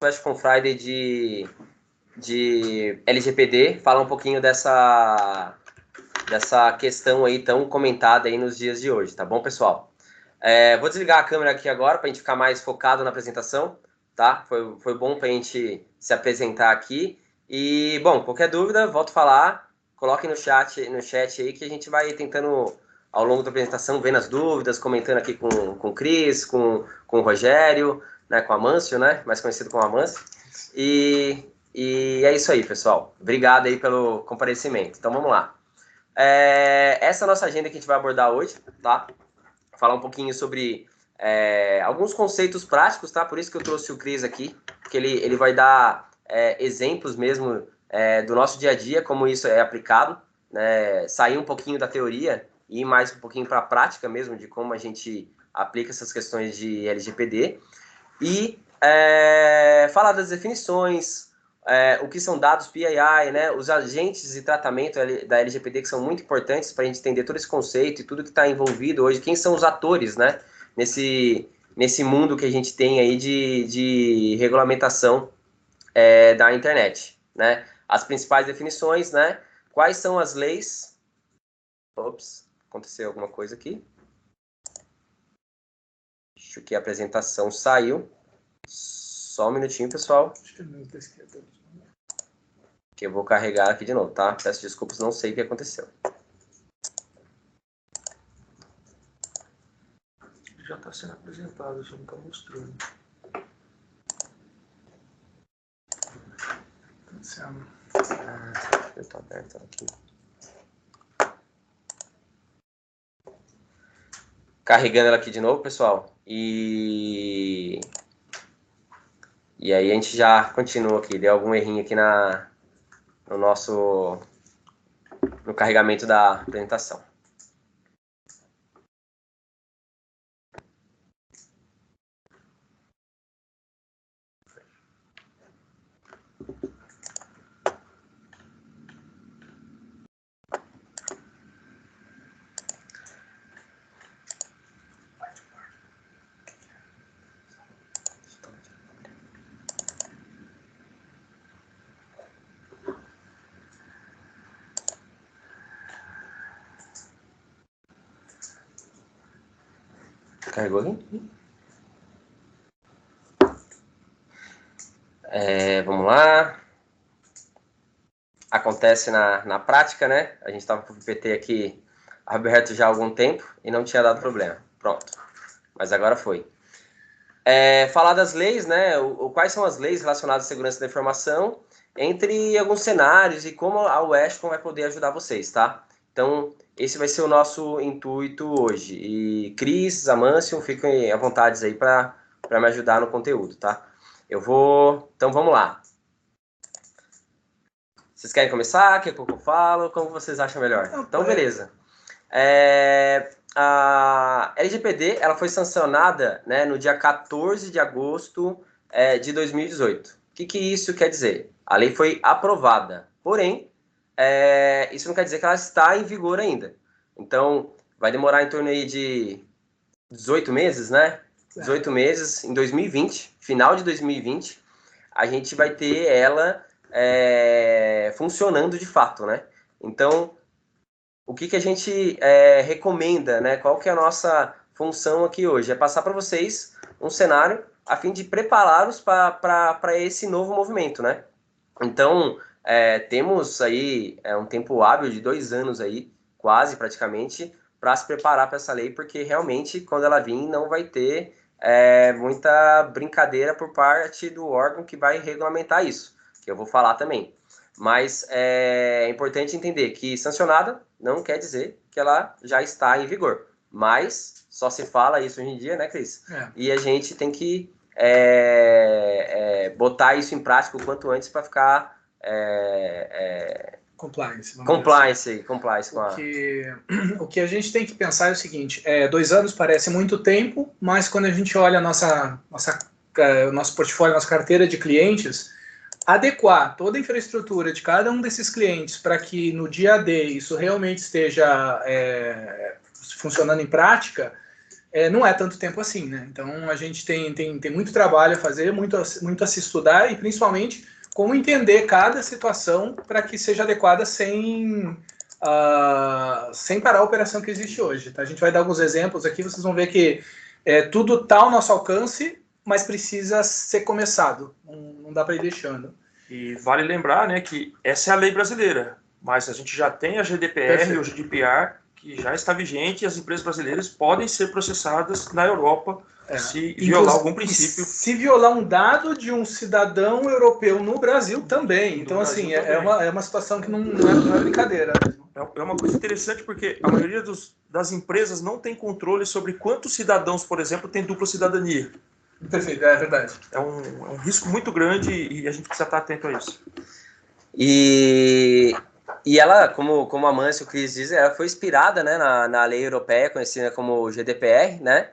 Fashion Friday de LGPD, falar um pouquinho dessa questão aí tão comentada aí nos dias de hoje, tá bom, pessoal? Vou desligar a câmera aqui agora para a gente ficar mais focado na apresentação, tá? Foi bom para a gente se apresentar aqui. E, bom, qualquer dúvida, volto a falar, coloquem no chat aí que a gente vai tentando, ao longo da apresentação, vendo as dúvidas, comentando aqui com o Cris, com o Rogério, né, com o Amâncio, né, mais conhecido como Amâncio. E é isso aí, pessoal. Obrigado aí pelo comparecimento. Então, vamos lá. Essa é a nossa agenda que a gente vai abordar hoje, tá? Falar um pouquinho sobre alguns conceitos práticos, tá? Por isso que eu trouxe o Cris aqui, porque ele vai dar exemplos mesmo do nosso dia a dia, como isso é aplicado, né? Sair um pouquinho da teoria e ir mais um pouquinho para a prática mesmo, de como a gente aplica essas questões de LGPD. E falar das definições, o que são dados PII, né, os agentes de tratamento da LGPD, que são muito importantes para a gente entender todo esse conceito e tudo que está envolvido hoje, quem são os atores, né, nesse mundo que a gente tem aí de regulamentação da internet, né, as principais definições, né, quais são as leis. Ops, aconteceu alguma coisa aqui. Acho que a apresentação saiu. Só um minutinho, pessoal. Que eu vou carregar aqui de novo, tá? Peço desculpas, não sei o que aconteceu. Já está sendo apresentado, já não está mostrando. Está sendo. Eu estou aberto aqui. Carregando ela aqui de novo, pessoal. E aí a gente já continua aqui. Deu algum errinho aqui no carregamento da apresentação. Carregou aqui? Vamos lá. Acontece na prática, né? A gente estava com o PPT aqui aberto já há algum tempo e não tinha dado problema. Pronto. Mas agora foi. Falar das leis, né? Quais são as leis relacionadas à segurança da informação, entre alguns cenários e como a Westcom vai poder ajudar vocês, tá? Então, esse vai ser o nosso intuito hoje. E Cris, Amâncio, fiquem à vontade aí para me ajudar no conteúdo, tá? Então, vamos lá. Vocês querem começar? Quer que eu falo? Como vocês acham melhor? Então, beleza. A LGPD ela foi sancionada, né, no dia 14 de agosto de 2018. O que isso quer dizer? A lei foi aprovada, porém, isso não quer dizer que ela está em vigor ainda. Então, vai demorar em torno aí de 18 meses, né? 18 meses, em 2020, final de 2020, a gente vai ter ela funcionando de fato, né? Então, o que a gente recomenda, né? Qual que é a nossa função aqui hoje? É passar para vocês um cenário a fim de prepará-los para esse novo movimento, né? Então, temos aí um tempo hábil de 2 anos aí, quase praticamente, para se preparar para essa lei, porque realmente, quando ela vir, não vai ter muita brincadeira por parte do órgão que vai regulamentar isso, que eu vou falar também. Mas é importante entender que sancionada não quer dizer que ela já está em vigor. Mas só se fala isso hoje em dia, né, Cris? E a gente tem que botar isso em prática o quanto antes para ficar compliance. Compliance com o que a gente tem que pensar é o seguinte: 2 anos parece muito tempo, mas quando a gente olha o nosso portfólio, nossa carteira de clientes, adequar toda a infraestrutura de cada um desses clientes para que no dia D isso realmente esteja funcionando em prática não é tanto tempo assim, né? Então a gente tem muito trabalho a fazer, muito a se estudar e principalmente como entender cada situação para que seja adequada sem parar a operação que existe hoje. Tá? A gente vai dar alguns exemplos aqui, vocês vão ver que tudo está ao nosso alcance, mas precisa ser começado, não dá para ir deixando. E vale lembrar, né, que essa é a lei brasileira, mas a gente já tem a GDPR Perfeito. e o GDPR que já está vigente e as empresas brasileiras podem ser processadas na Europa se violar algum princípio. Se violar um dado de um cidadão europeu no Brasil também. Então, assim, é uma situação que não é brincadeira. É uma coisa interessante porque a maioria das empresas não tem controle sobre quantos cidadãos, por exemplo, têm dupla cidadania. Perfeito, é verdade. É um risco muito grande e a gente precisa estar atento a isso. E ela, como a Mâncio e o Cris dizem, ela foi inspirada, né, na lei europeia, conhecida como GDPR, né,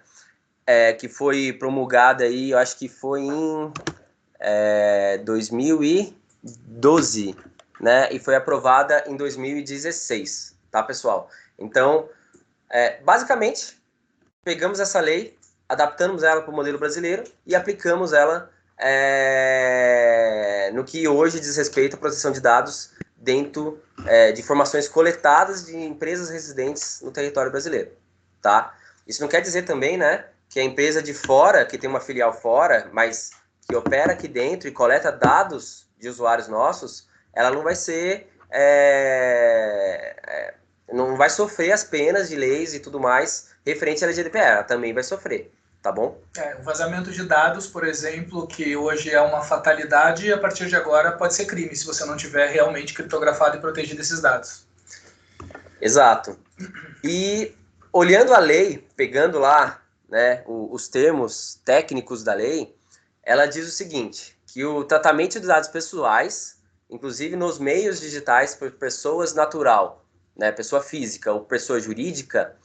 que foi promulgada aí, eu acho que foi em 2012, né, e foi aprovada em 2016, tá, pessoal? Então, basicamente, pegamos essa lei, adaptamos ela para o modelo brasileiro e aplicamos ela no que hoje diz respeito à proteção de dados dentro de informações coletadas de empresas residentes no território brasileiro, tá? Isso não quer dizer também, né, que a empresa de fora, que tem uma filial fora, mas que opera aqui dentro e coleta dados de usuários nossos, ela não vai ser não vai sofrer as penas de leis e tudo mais referente à LGPD, ela também vai sofrer. Tá bom? O vazamento de dados, por exemplo, que hoje é uma fatalidade, a partir de agora pode ser crime, se você não tiver realmente criptografado e protegido esses dados. Exato. E olhando a lei, pegando lá, né, os termos técnicos da lei, ela diz o seguinte, que o tratamento de dados pessoais, inclusive nos meios digitais por pessoas natural, né, pessoa física ou pessoa jurídica,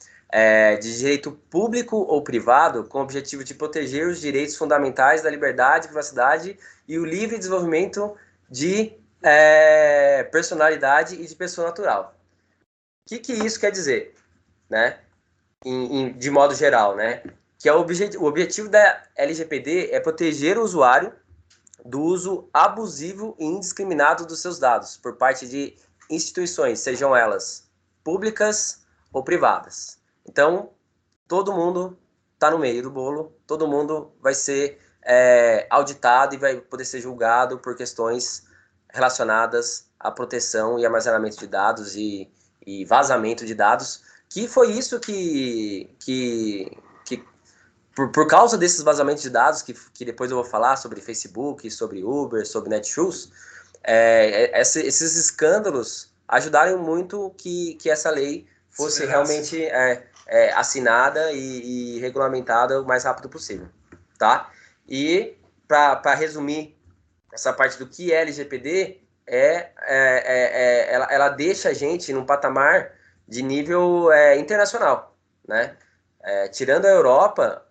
de direito público ou privado, com o objetivo de proteger os direitos fundamentais da liberdade, privacidade e o livre desenvolvimento de personalidade e de pessoa natural. O que isso quer dizer, né? De modo geral, né? Que o objetivo da LGPD é proteger o usuário do uso abusivo e indiscriminado dos seus dados por parte de instituições, sejam elas públicas ou privadas. Então, todo mundo está no meio do bolo, todo mundo vai ser auditado e vai poder ser julgado por questões relacionadas à proteção e armazenamento de dados e vazamento de dados, que foi isso que por causa desses vazamentos de dados, que depois eu vou falar sobre Facebook, sobre Uber, sobre Netshoes, esses escândalos ajudaram muito que essa lei fosse realmente assinada e regulamentada o mais rápido possível, tá? E para resumir essa parte do que é LGPD, ela deixa a gente num patamar de nível internacional, né? Tirando a Europa,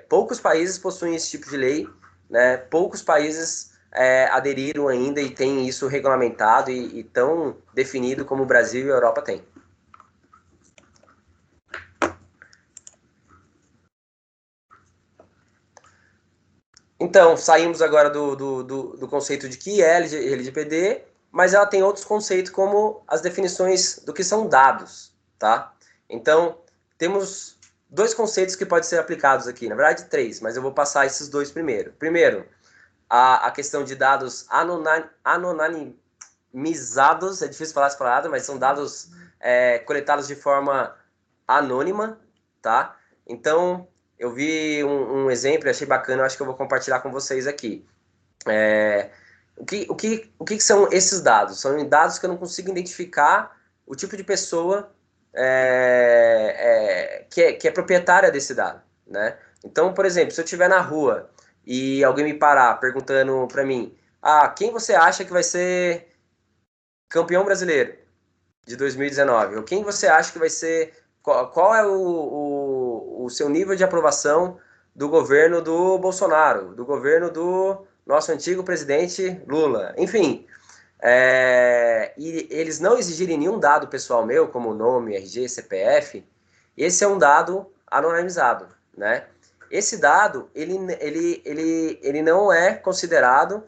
poucos países possuem esse tipo de lei, né? Poucos países aderiram ainda e têm isso regulamentado e tão definido como o Brasil e a Europa têm. Então, saímos agora do conceito de que é LGPD, mas ela tem outros conceitos como as definições do que são dados, tá? Então, temos dois conceitos que podem ser aplicados aqui, na verdade três, mas eu vou passar esses dois primeiro. Primeiro, a questão de dados anonimizados, é difícil falar essa palavra, mas são dados coletados de forma anônima, tá? Então, eu vi um exemplo, achei bacana, eu acho que eu vou compartilhar com vocês aqui. O que são esses dados? São dados que eu não consigo identificar o tipo de pessoa que é proprietária desse dado, né? Então, por exemplo, se eu estiver na rua e alguém me parar perguntando para mim, quem você acha que vai ser campeão brasileiro de 2019? Ou quem você acha que vai ser... Qual é o seu nível de aprovação do governo do Bolsonaro, do governo do nosso antigo presidente Lula? Enfim, e eles não exigirem nenhum dado pessoal meu, como nome, RG, CPF, esse é um dado anonimizado, né? Esse dado, ele não é considerado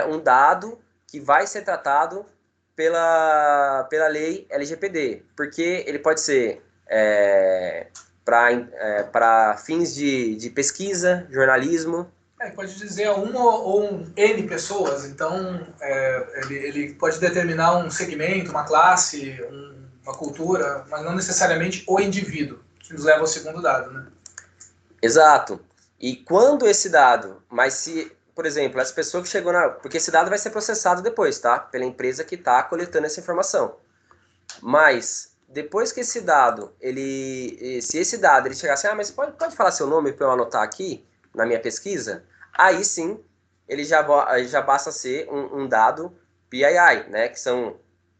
um dado que vai ser tratado pela lei LGPD, porque ele pode ser para fins de pesquisa, jornalismo. Pode dizer uma ou N pessoas, então ele pode determinar um segmento, uma classe, uma cultura, mas não necessariamente o indivíduo, que nos leva ao segundo dado, né? Exato. E quando esse dado, mas se, por exemplo, essa pessoa que chegou na... Porque esse dado vai ser processado depois, tá? Pela empresa que está coletando essa informação. Mas, depois que esse dado, se esse dado ele chegar assim, mas pode falar seu nome para eu anotar aqui, na minha pesquisa? Aí sim, ele já passa a ser um dado PII, né? Que são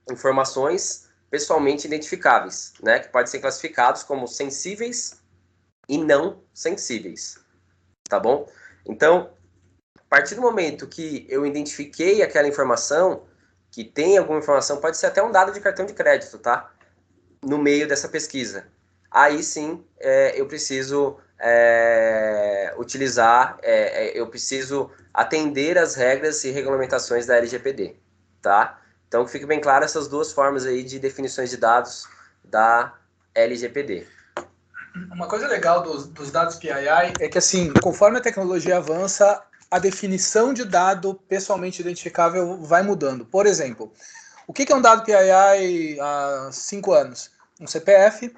informações pessoalmente identificáveis, né? Que podem ser classificados como sensíveis e não sensíveis, tá bom? Então, a partir do momento que eu identifiquei aquela informação, que tem alguma informação, pode ser até um dado de cartão de crédito, tá? No meio dessa pesquisa. Aí sim, eu preciso eu preciso atender às regras e regulamentações da LGPD, tá? Então, que fique bem claro essas duas formas aí de definições de dados da LGPD. Uma coisa legal dos dados PII é que, assim, conforme a tecnologia avança, a definição de dado pessoalmente identificável vai mudando. Por exemplo, o que é um dado PII há 5 anos? Um CPF,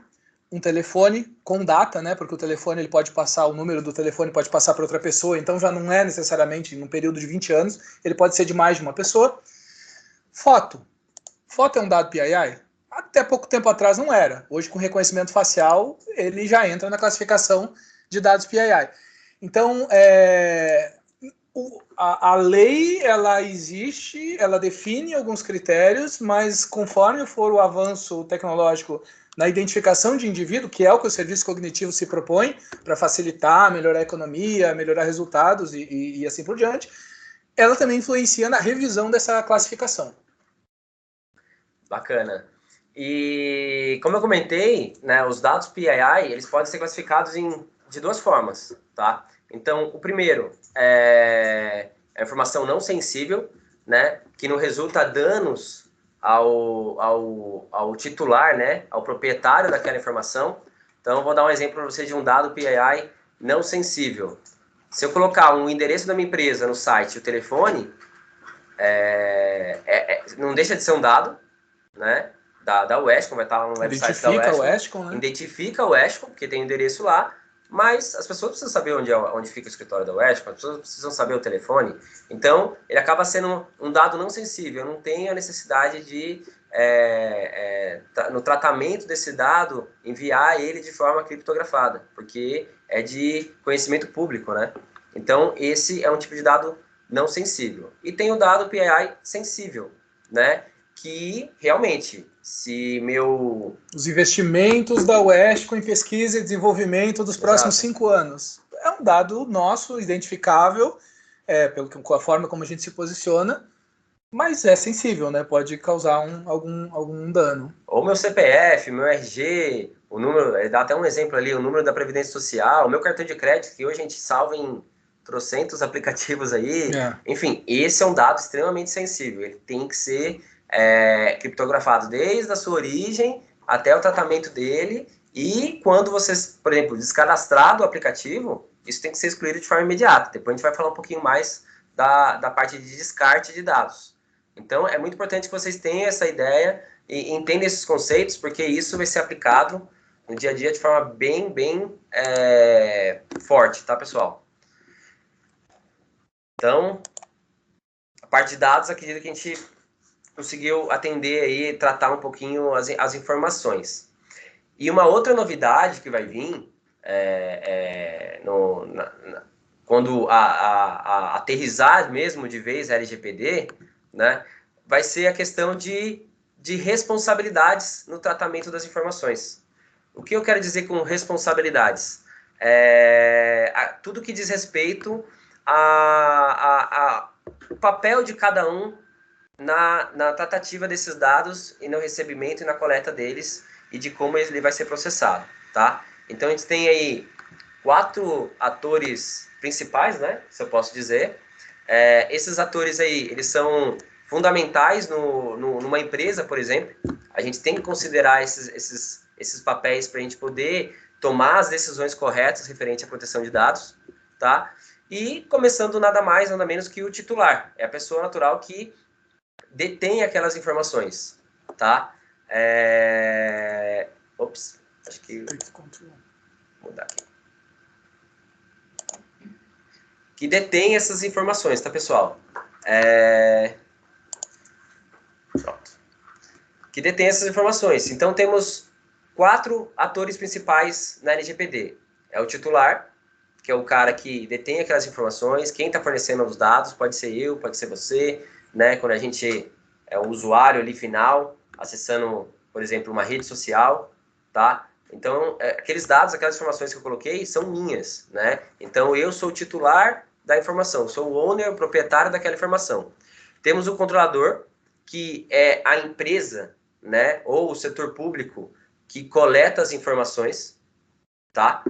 um telefone com data, né? Porque o telefone ele pode passar, o número do telefone pode passar para outra pessoa, então já não é necessariamente num período de 20 anos, ele pode ser de mais de uma pessoa. Foto. Foto é um dado PII? Até pouco tempo atrás não era. Hoje, com reconhecimento facial, ele já entra na classificação de dados PII. Então, a lei, ela existe, ela define alguns critérios, mas conforme for o avanço tecnológico na identificação de indivíduo, que é o que o serviço cognitivo se propõe, para facilitar, melhorar a economia, melhorar resultados e assim por diante, ela também influencia na revisão dessa classificação. Bacana. E como eu comentei, né, os dados PII, eles podem ser classificados de duas formas, tá? Então, o primeiro é a informação não sensível, né, que não resulta danos ao titular, né, ao proprietário daquela informação. Então, eu vou dar um exemplo para você de um dado PII não sensível. Se eu colocar um endereço da minha empresa no site e o telefone, não deixa de ser um dado, né, da Westcom, vai estar no website da Westcom, né? Identifica o Westcom, porque tem o endereço lá, mas as pessoas precisam saber onde fica o escritório da Westcom, as pessoas precisam saber o telefone, então ele acaba sendo um dado não sensível, eu não tenho a necessidade de, no tratamento desse dado, enviar ele de forma criptografada, porque é de conhecimento público, né? Então esse é um tipo de dado não sensível. E tem o dado PII sensível, né? Que realmente, se os investimentos da Westcom em pesquisa e desenvolvimento dos próximos 5 anos. É um dado nosso, identificável, pela forma como a gente se posiciona, mas é sensível, né? Pode causar algum dano. Ou meu CPF, meu RG, o número, dá até um exemplo ali, o número da Previdência Social, o meu cartão de crédito, que hoje a gente salva em trocentos aplicativos aí. Enfim, esse é um dado extremamente sensível. Ele tem que ser criptografado desde a sua origem até o tratamento dele, e quando você, por exemplo, descadastrar do aplicativo, isso tem que ser excluído de forma imediata. Depois a gente vai falar um pouquinho mais da parte de descarte de dados. Então, é muito importante que vocês tenham essa ideia e entendam esses conceitos, porque isso vai ser aplicado no dia a dia de forma bem forte, tá, pessoal? Então, a parte de dados, acredito que a gente conseguiu atender aí, tratar um pouquinho as informações. E uma outra novidade que vai vir quando aterrissar mesmo de vez a LGPD, né, vai ser a questão de responsabilidades no tratamento das informações. O que eu quero dizer com responsabilidades? Tudo que diz respeito ao papel de cada um na tratativa desses dados e no recebimento e na coleta deles e de como ele vai ser processado, tá? Então, a gente tem aí 4 atores principais, né? Se eu posso dizer. Esses atores aí, eles são fundamentais numa empresa, por exemplo. A gente tem que considerar esses papéis para a gente poder tomar as decisões corretas referente à proteção de dados, tá? E começando nada mais, nada menos que o titular. É a pessoa natural que detém aquelas informações, tá? Ops, acho que... Vou mudar aqui. Que detém essas informações, tá, pessoal? Pronto. Que detém essas informações. Então, temos 4 atores principais na LGPD. É o titular, que é o cara que detém aquelas informações. Quem está fornecendo os dados pode ser eu, pode ser você, né? Quando a gente é o usuário ali final, acessando, por exemplo, uma rede social, tá? Então, aqueles dados, aquelas informações que eu coloquei são minhas, né? Então, eu sou o titular da informação, sou o owner, o proprietário daquela informação. Temos o controlador, que é a empresa, né, ou o setor público que coleta as informações, tá?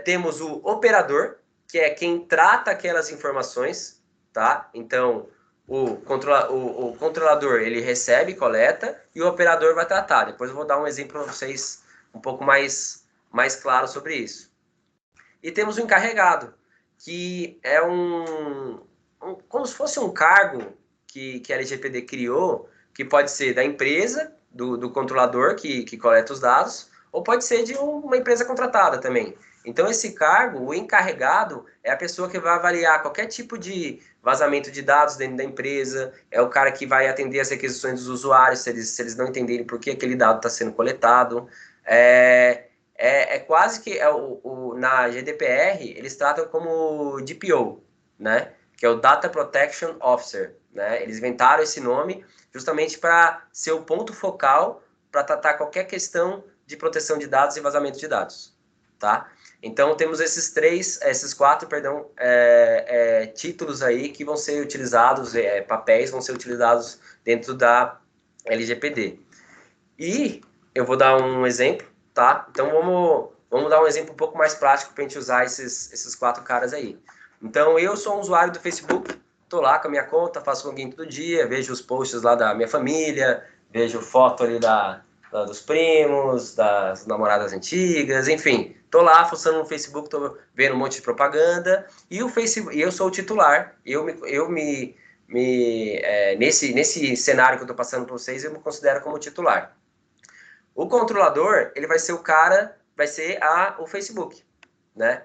Temos o operador, que é quem trata aquelas informações, tá? Então, o controlador, ele recebe, coleta, e o operador vai tratar. Depois eu vou dar um exemplo para vocês um pouco mais claro sobre isso. E temos o encarregado, que é como se fosse um cargo que a LGPD criou, que pode ser da empresa, do controlador que coleta os dados, ou pode ser de uma empresa contratada também. Então, esse cargo, o encarregado, é a pessoa que vai avaliar qualquer tipo de vazamento de dados dentro da empresa, é o cara que vai atender as requisições dos usuários, se eles não entenderem por que aquele dado está sendo coletado. Quase que na GDPR eles tratam como DPO, né? Que é o Data Protection Officer, né? Eles inventaram esse nome justamente para ser o ponto focal para tratar qualquer questão de proteção de dados e vazamento de dados, tá? Então temos esses 4, títulos aí que vão ser utilizados, papéis vão ser utilizados dentro da LGPD. E eu vou dar um exemplo, tá? Então vamos dar um exemplo um pouco mais prático para a gente usar esses 4 caras aí. Então eu sou um usuário do Facebook, tô lá com a minha conta, faço login todo dia, vejo os posts lá da minha família, vejo foto ali dos primos, das namoradas antigas, enfim, tô lá fuçando no Facebook, tô vendo um monte de propaganda e o Facebook, e eu sou o titular, nesse cenário que eu tô passando para vocês, eu me considero como titular. O controlador, ele vai ser o cara, vai ser o Facebook, né?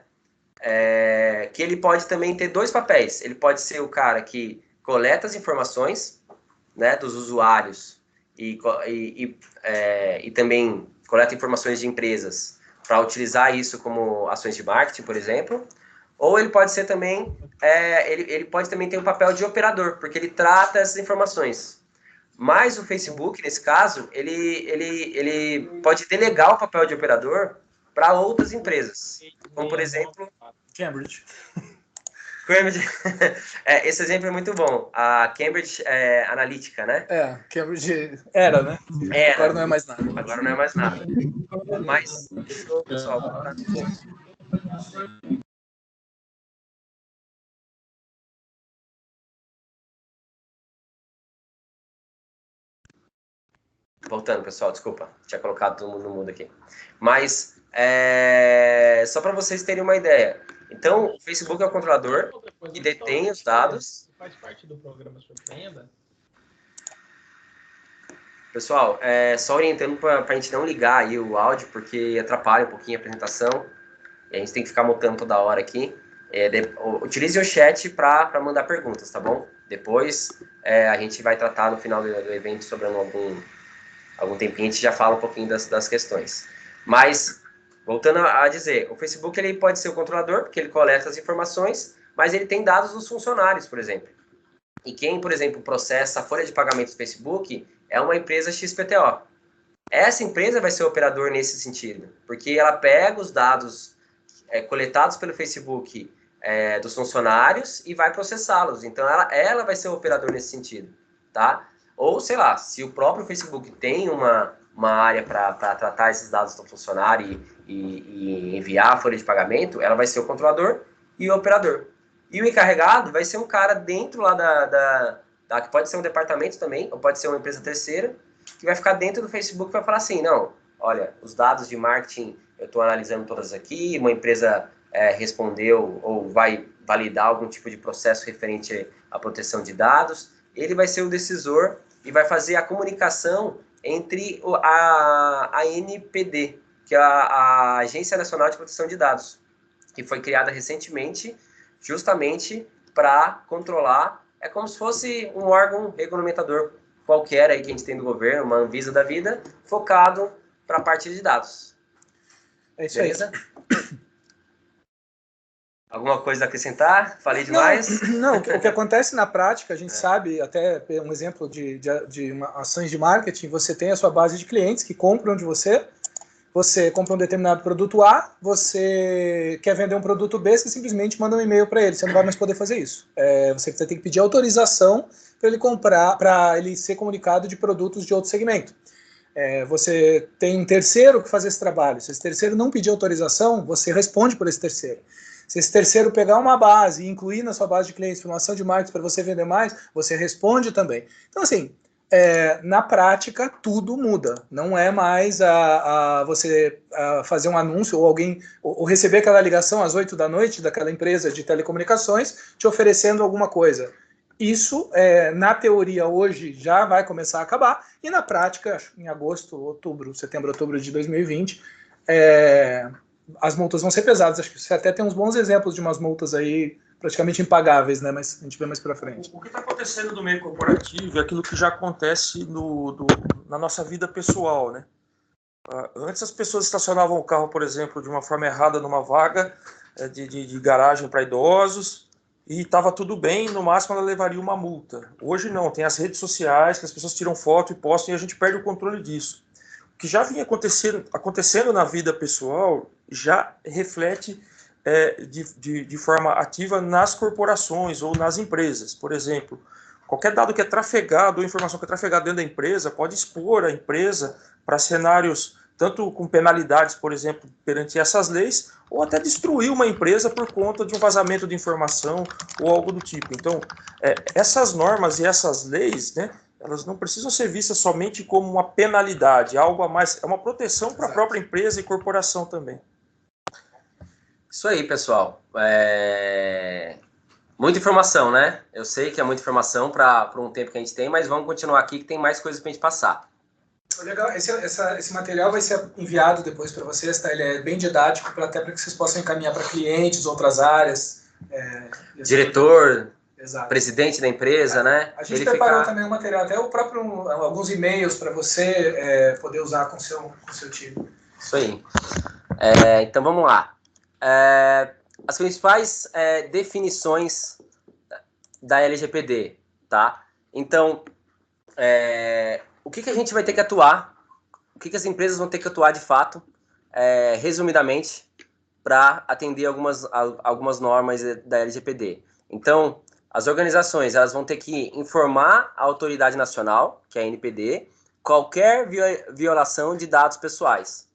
Que ele pode também ter 2 papéis. Ele pode ser o cara que coleta as informações, né, dos usuários e também coleta informações de empresas para utilizar isso como ações de marketing, por exemplo. Ou ele pode ser também, ele pode também ter o papel de operador, porque ele trata essas informações. Mas o Facebook, nesse caso, ele pode delegar o papel de operador para outras empresas. Como, por exemplo... Cambridge. Esse exemplo é muito bom. A Cambridge Analytica, né? Cambridge era, né? Agora não é mais nada. Agora não é mais nada. Mas, deixa eu, pessoal, voltar um pouco. Voltando, pessoal, desculpa. Tinha colocado todo mundo no mudo aqui. Mas, só para vocês terem uma ideia. Então, o Facebook é o controlador que detém os dados. Faz parte do programa Surpreenda? Pessoal, só orientando para a gente não ligar aí o áudio, porque atrapalha um pouquinho a apresentação. E a gente tem que ficar mutando toda hora aqui. Utilize o chat para mandar perguntas, tá bom? Depois a gente vai tratar no final do evento, sobrando algum tempinho, a gente já fala um pouquinho das questões. Mas, voltando a dizer, o Facebook ele pode ser o controlador, porque ele coleta as informações, mas ele tem dados dos funcionários, por exemplo. E quem, por exemplo, processa a folha de pagamento do Facebook é uma empresa XPTO. Essa empresa vai ser o operador nesse sentido, porque ela pega os dados coletados pelo Facebook dos funcionários e vai processá-los. Então, ela vai ser o operador nesse sentido, tá? Ou, sei lá, se o próprio Facebook tem uma área para tratar esses dados do funcionário e enviar a folha de pagamento, ela vai ser o controlador e o operador. E o encarregado vai ser um cara dentro lá que pode ser um departamento também, ou pode ser uma empresa terceira, que vai ficar dentro do Facebook e vai falar assim, não, olha, os dados de marketing eu estou analisando todas aqui, uma empresa respondeu ou vai validar algum tipo de processo referente à proteção de dados, ele vai ser o decisor e vai fazer a comunicação entre a ANPD, que é a Agência Nacional de Proteção de Dados, que foi criada recentemente justamente para controlar, é como se fosse um órgão regulamentador qualquer aí que a gente tem do governo, uma Anvisa da vida, focado para a parte de dados. É isso Beleza? aí. Alguma coisa a acrescentar? Falei demais? Não, o que acontece na prática, a gente sabe, até um exemplo de ações de marketing, você tem a sua base de clientes que compram de você compra um determinado produto A, você quer vender um produto B, você simplesmente manda um e-mail para ele, você não vai mais poder fazer isso. Você tem que pedir autorização para ele comprar, para ele ser comunicado de produtos de outro segmento. Você tem um terceiro que faz esse trabalho. Se esse terceiro não pedir autorização, você responde por esse terceiro. Se esse terceiro pegar uma base e incluir na sua base de clientes informação de marketing para você vender mais, você responde também. Então, assim, na prática, tudo muda. Não é mais você fazer um anúncio ou alguém ou receber aquela ligação às 8 da noite daquela empresa de telecomunicações te oferecendo alguma coisa. Isso, na teoria, hoje já vai começar a acabar e na prática, em setembro, outubro de 2020, as multas vão ser pesadas. Acho que você até tem uns bons exemplos de umas multas aí praticamente impagáveis, né? Mas a gente vê mais para frente. O que está acontecendo no meio corporativo é aquilo que já acontece na nossa vida pessoal, né? Antes as pessoas estacionavam o carro, por exemplo, de uma forma errada numa vaga de garagem para idosos e estava tudo bem, no máximo ela levaria uma multa. Hoje não, tem as redes sociais que as pessoas tiram foto e postam e a gente perde o controle disso. O que já vinha acontecendo na vida pessoal já reflete de forma ativa nas corporações ou nas empresas. Por exemplo, qualquer dado que é trafegado ou informação que é trafegada dentro da empresa pode expor a empresa para cenários tanto com penalidades, por exemplo, perante essas leis, ou até destruir uma empresa por conta de um vazamento de informação ou algo do tipo. Então, essas normas e essas leis, né, elas não precisam ser vistas somente como uma penalidade, algo a mais, é uma proteção para a própria empresa e corporação também. Isso aí, pessoal. Muita informação, né? Eu sei que é muita informação para um tempo que a gente tem, mas vamos continuar aqui que tem mais coisas para a gente passar. Legal, esse material vai ser enviado depois para vocês, tá? Ele é bem didático, até para que vocês possam encaminhar para clientes, outras áreas. Diretor, exato, presidente da empresa, né? A gente preparou também um material, até alguns e-mails para você poder usar com seu time. Isso aí. Então vamos lá. As principais definições da LGPD, tá? Então, o que a gente vai ter que atuar, o que as empresas vão ter que atuar de fato, resumidamente, para atender algumas normas da LGPD. Então, as organizações elas vão ter que informar a autoridade nacional, que é a ANPD, qualquer violação de dados pessoais.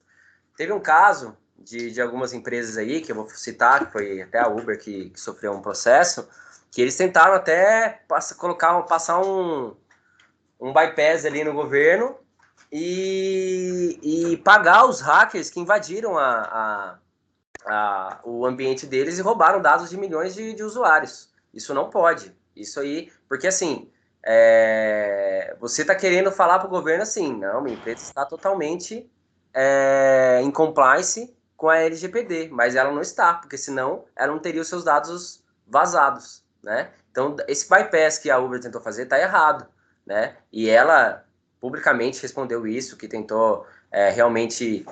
Teve um caso de algumas empresas aí, que eu vou citar, que foi até a Uber que sofreu um processo, que eles tentaram até passar um bypass ali no governo e pagar os hackers que invadiram o ambiente deles e roubaram dados de milhões de usuários. Isso não pode. Isso aí, porque assim, você está querendo falar para o governo assim, não, minha empresa está totalmente em compliance com a LGPD, mas ela não está, porque senão ela não teria os seus dados vazados, né? Então, esse bypass que a Uber tentou fazer está errado, né? E ela publicamente respondeu isso, que tentou realmente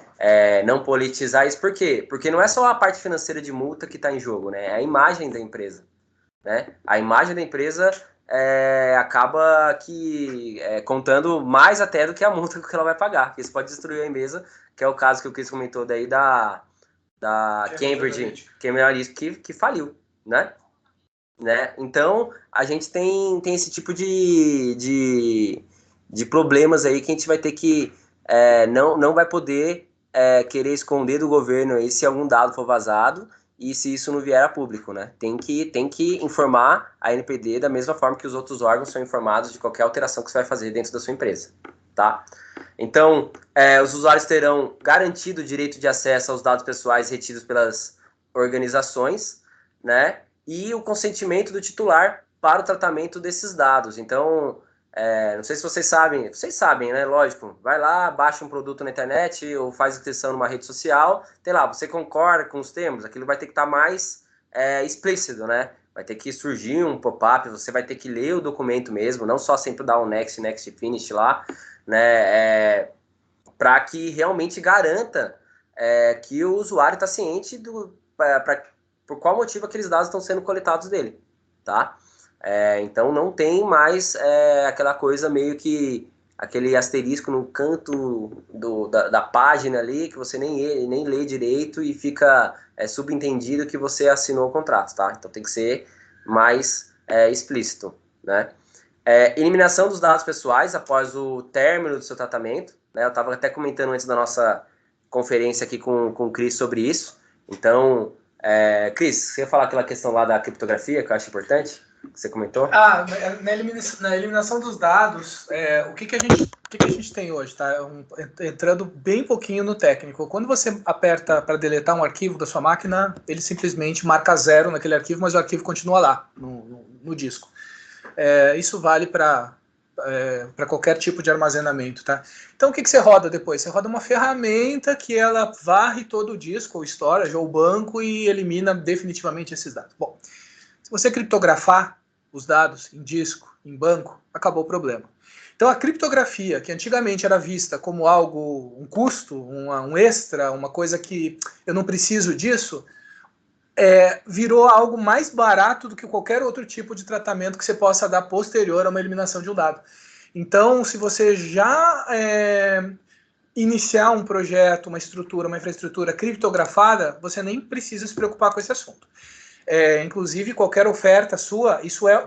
não politizar isso. Por quê? Porque não é só a parte financeira de multa que está em jogo, né? É a imagem da empresa, né? A imagem da empresa acaba contando mais até do que a multa que ela vai pagar, porque isso pode destruir a empresa, que é o caso que o Chris comentou daí da Cambridge Analytica, que faliu, né? Então, a gente tem esse tipo de problemas aí que a gente vai ter que não vai poder querer esconder do governo aí se algum dado for vazado e se isso não vier a público, né? Tem que informar a NPD da mesma forma que os outros órgãos são informados de qualquer alteração que você vai fazer dentro da sua empresa, tá? Então, os usuários terão garantido o direito de acesso aos dados pessoais retidos pelas organizações, né? E o consentimento do titular para o tratamento desses dados. Então, não sei se vocês sabem, né? Lógico, vai lá, baixa um produto na internet ou faz inscrição numa rede social, tem lá, você concorda com os termos, aquilo vai ter que estar mais explícito, né? Vai ter que surgir um pop-up, você vai ter que ler o documento mesmo, não só sempre dar um next, finish lá, né? Para que realmente garanta que o usuário está ciente por qual motivo aqueles dados estão sendo coletados dele, tá? Então não tem mais aquela coisa meio que aquele asterisco no canto da página ali que você nem lê direito e fica subentendido que você assinou o contrato, tá? Então tem que ser mais explícito, né? Eliminação dos dados pessoais após o término do seu tratamento, né? Eu estava até comentando antes da nossa conferência aqui com o Cris sobre isso. Então, Cris, você ia falar aquela questão lá da criptografia que eu acho importante? Que você comentou? Na eliminação dos dados, o que a gente tem hoje, tá? Entrando bem pouquinho no técnico. Quando você aperta para deletar um arquivo da sua máquina, ele simplesmente marca 0 naquele arquivo, mas o arquivo continua lá, no disco. Isso vale para qualquer tipo de armazenamento, tá? Então, o que você roda depois? Você roda uma ferramenta que ela varre todo o disco, ou storage, ou banco, e elimina definitivamente esses dados. Bom, se você criptografar os dados em disco, em banco, acabou o problema. Então, a criptografia, que antigamente era vista como algo, um custo, um extra, uma coisa que eu não preciso disso, virou algo mais barato do que qualquer outro tipo de tratamento que você possa dar posterior a uma eliminação de um dado. Então, se você já iniciar um projeto, uma estrutura, uma infraestrutura criptografada, você nem precisa se preocupar com esse assunto. Inclusive, qualquer oferta sua,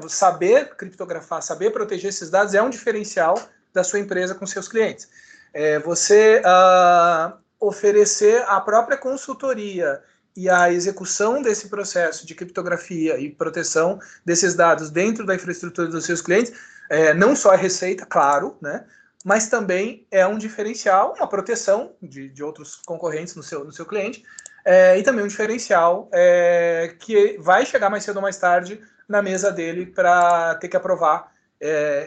saber criptografar, saber proteger esses dados é um diferencial da sua empresa com seus clientes. Você oferecer a própria consultoria e a execução desse processo de criptografia e proteção desses dados dentro da infraestrutura dos seus clientes, não só é receita, claro, né, mas também é um diferencial, uma proteção de outros concorrentes no seu cliente, e também um diferencial que vai chegar mais cedo ou mais tarde na mesa dele para ter que aprovar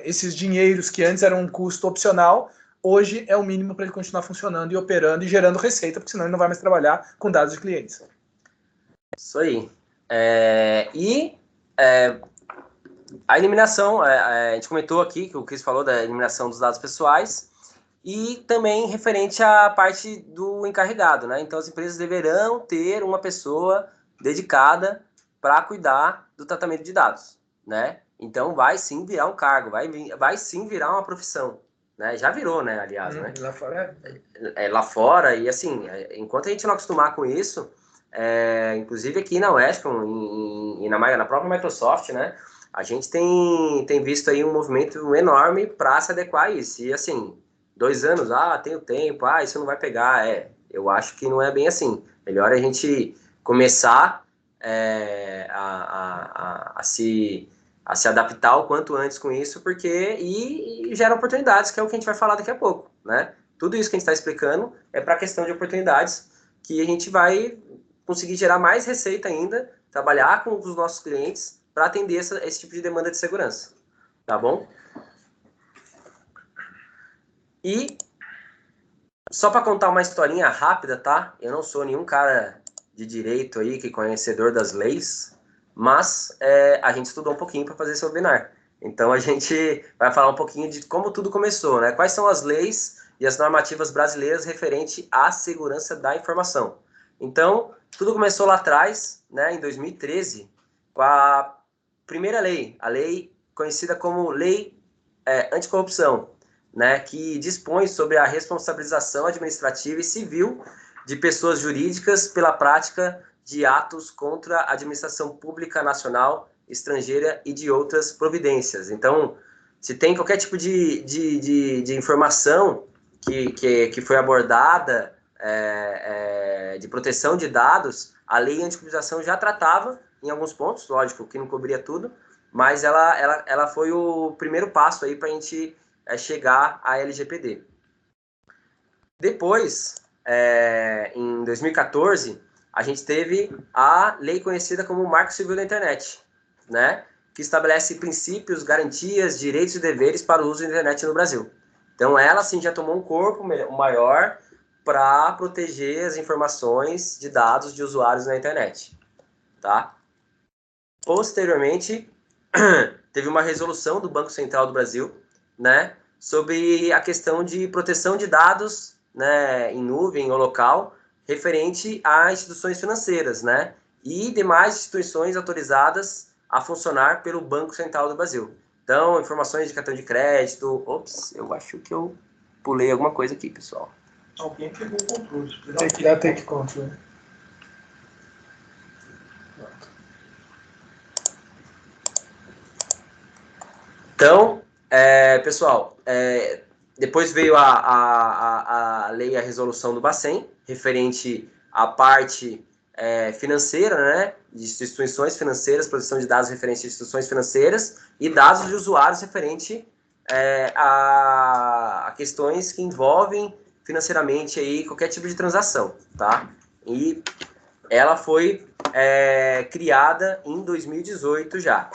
esses dinheiros que antes eram um custo opcional, hoje é o mínimo para ele continuar funcionando e operando e gerando receita, porque senão ele não vai mais trabalhar com dados de clientes. Isso aí. A eliminação, a gente comentou aqui, que o Cris falou da eliminação dos dados pessoais, e também referente à parte do encarregado, né? Então, as empresas deverão ter uma pessoa dedicada para cuidar do tratamento de dados, né? Então, vai sim virar um cargo, vai sim virar uma profissão, né? Já virou, né, aliás, né? Lá fora lá fora, e assim, enquanto a gente não acostumar com isso, inclusive aqui na Westcom e na própria Microsoft, né? A gente tem visto aí um movimento enorme para se adequar a isso. E assim, 2 anos, tenho tempo, isso não vai pegar. Eu acho que não é bem assim. Melhor a gente começar a se adaptar o quanto antes com isso, porque e gera oportunidades, que é o que a gente vai falar daqui a pouco, né? Tudo isso que a gente está explicando é para a questão de oportunidades que a gente vai conseguir gerar mais receita ainda, trabalhar com os nossos clientes para atender esse tipo de demanda de segurança, tá bom? E só para contar uma historinha rápida, tá? Eu não sou nenhum cara de direito aí que é conhecedor das leis, mas a gente estudou um pouquinho para fazer esse webinar. Então a gente vai falar um pouquinho de como tudo começou, né? Quais são as leis e as normativas brasileiras referente à segurança da informação. Então, tudo começou lá atrás, né, em 2013, com a primeira lei, a lei conhecida como Lei Anticorrupção, né, que dispõe sobre a responsabilização administrativa e civil de pessoas jurídicas pela prática de atos contra a administração pública nacional, estrangeira e de outras providências. Então, se tem qualquer tipo de informação que foi abordada de proteção de dados, a lei anticooptação já tratava em alguns pontos, lógico que não cobria tudo, mas ela foi o primeiro passo aí para a gente chegar à LGPD. Depois, em 2014, a gente teve a lei conhecida como Marco Civil da Internet, né? Que estabelece princípios, garantias, direitos e deveres para o uso da internet no Brasil. Então, ela, sim, já tomou um corpo maior para proteger as informações de dados de usuários na internet, tá? Posteriormente, teve uma resolução do Banco Central do Brasil, né, sobre a questão de proteção de dados, né, em nuvem ou local, referente a instituições financeiras, né, e demais instituições autorizadas a funcionar pelo Banco Central do Brasil. Então, informações de cartão de crédito... Ops, eu acho que eu pulei alguma coisa aqui, pessoal. Alguém pegou o controle. Tem que controle. Então, pessoal, depois veio a lei e a resolução do Bacen, referente à parte financeira, né, de instituições financeiras, proteção de dados referentes a instituições financeiras e dados de usuários referente a questões que envolvem financeiramente aí qualquer tipo de transação, tá? E ela foi criada em 2018 já.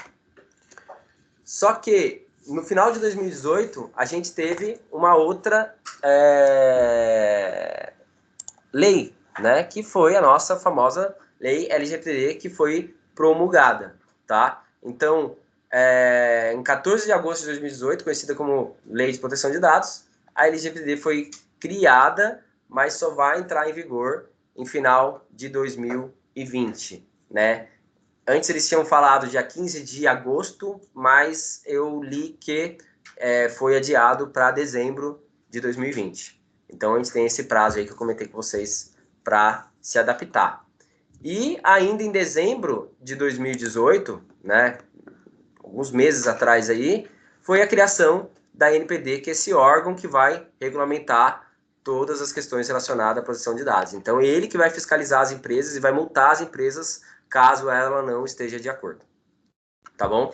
Só que, no final de 2018, a gente teve uma outra lei, né, que foi a nossa famosa lei LGPD, que foi promulgada, tá? Então, em 14 de agosto de 2018, conhecida como Lei de Proteção de Dados, a LGPD foi criada, mas só vai entrar em vigor em final de 2020, né? Antes eles tinham falado dia 15 de agosto, mas eu li que foi adiado para dezembro de 2020. Então a gente tem esse prazo aí que eu comentei com vocês para se adaptar. E ainda em dezembro de 2018, né, alguns meses atrás aí, foi a criação da NPD, que é esse órgão que vai regulamentar todas as questões relacionadas à proteção de dados. Então, ele que vai fiscalizar as empresas e vai multar as empresas caso ela não esteja de acordo. Tá bom?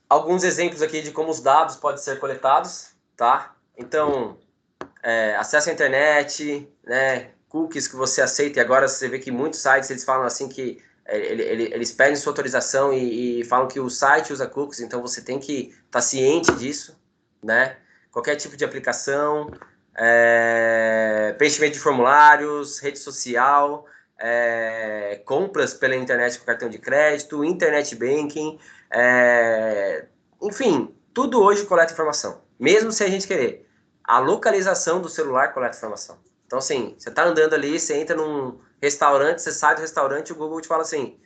Alguns exemplos aqui de como os dados podem ser coletados, tá? Então, acesso à internet, né? Cookies que você aceita, e agora você vê que muitos sites eles falam assim que eles pedem sua autorização e falam que o site usa cookies, então você tem que estar ciente disso, né? Qualquer tipo de aplicação, preenchimento de formulários, rede social, compras pela internet com cartão de crédito, internet banking, enfim, tudo hoje coleta informação, mesmo sem a gente querer. A localização do celular coleta informação. Então, assim, você está andando ali, você entra num restaurante, você sai do restaurante, o Google te fala assim,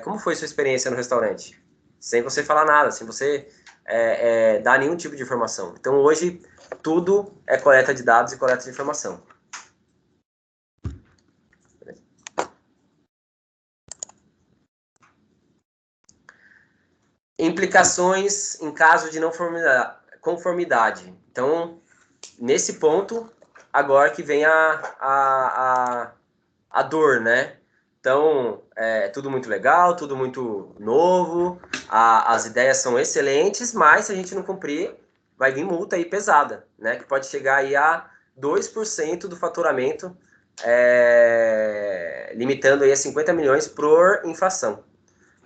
como foi sua experiência no restaurante? Sem você falar nada, sem você dar nenhum tipo de informação. Então, hoje, tudo é coleta de dados e coleta de informação. Implicações em caso de não conformidade. Então, nesse ponto, agora que vem a dor, né? Então, tudo muito legal, tudo muito novo, as ideias são excelentes, mas se a gente não cumprir, vai vir multa aí pesada, né? Que pode chegar aí a 2% do faturamento, limitando aí a 50 milhões por infração.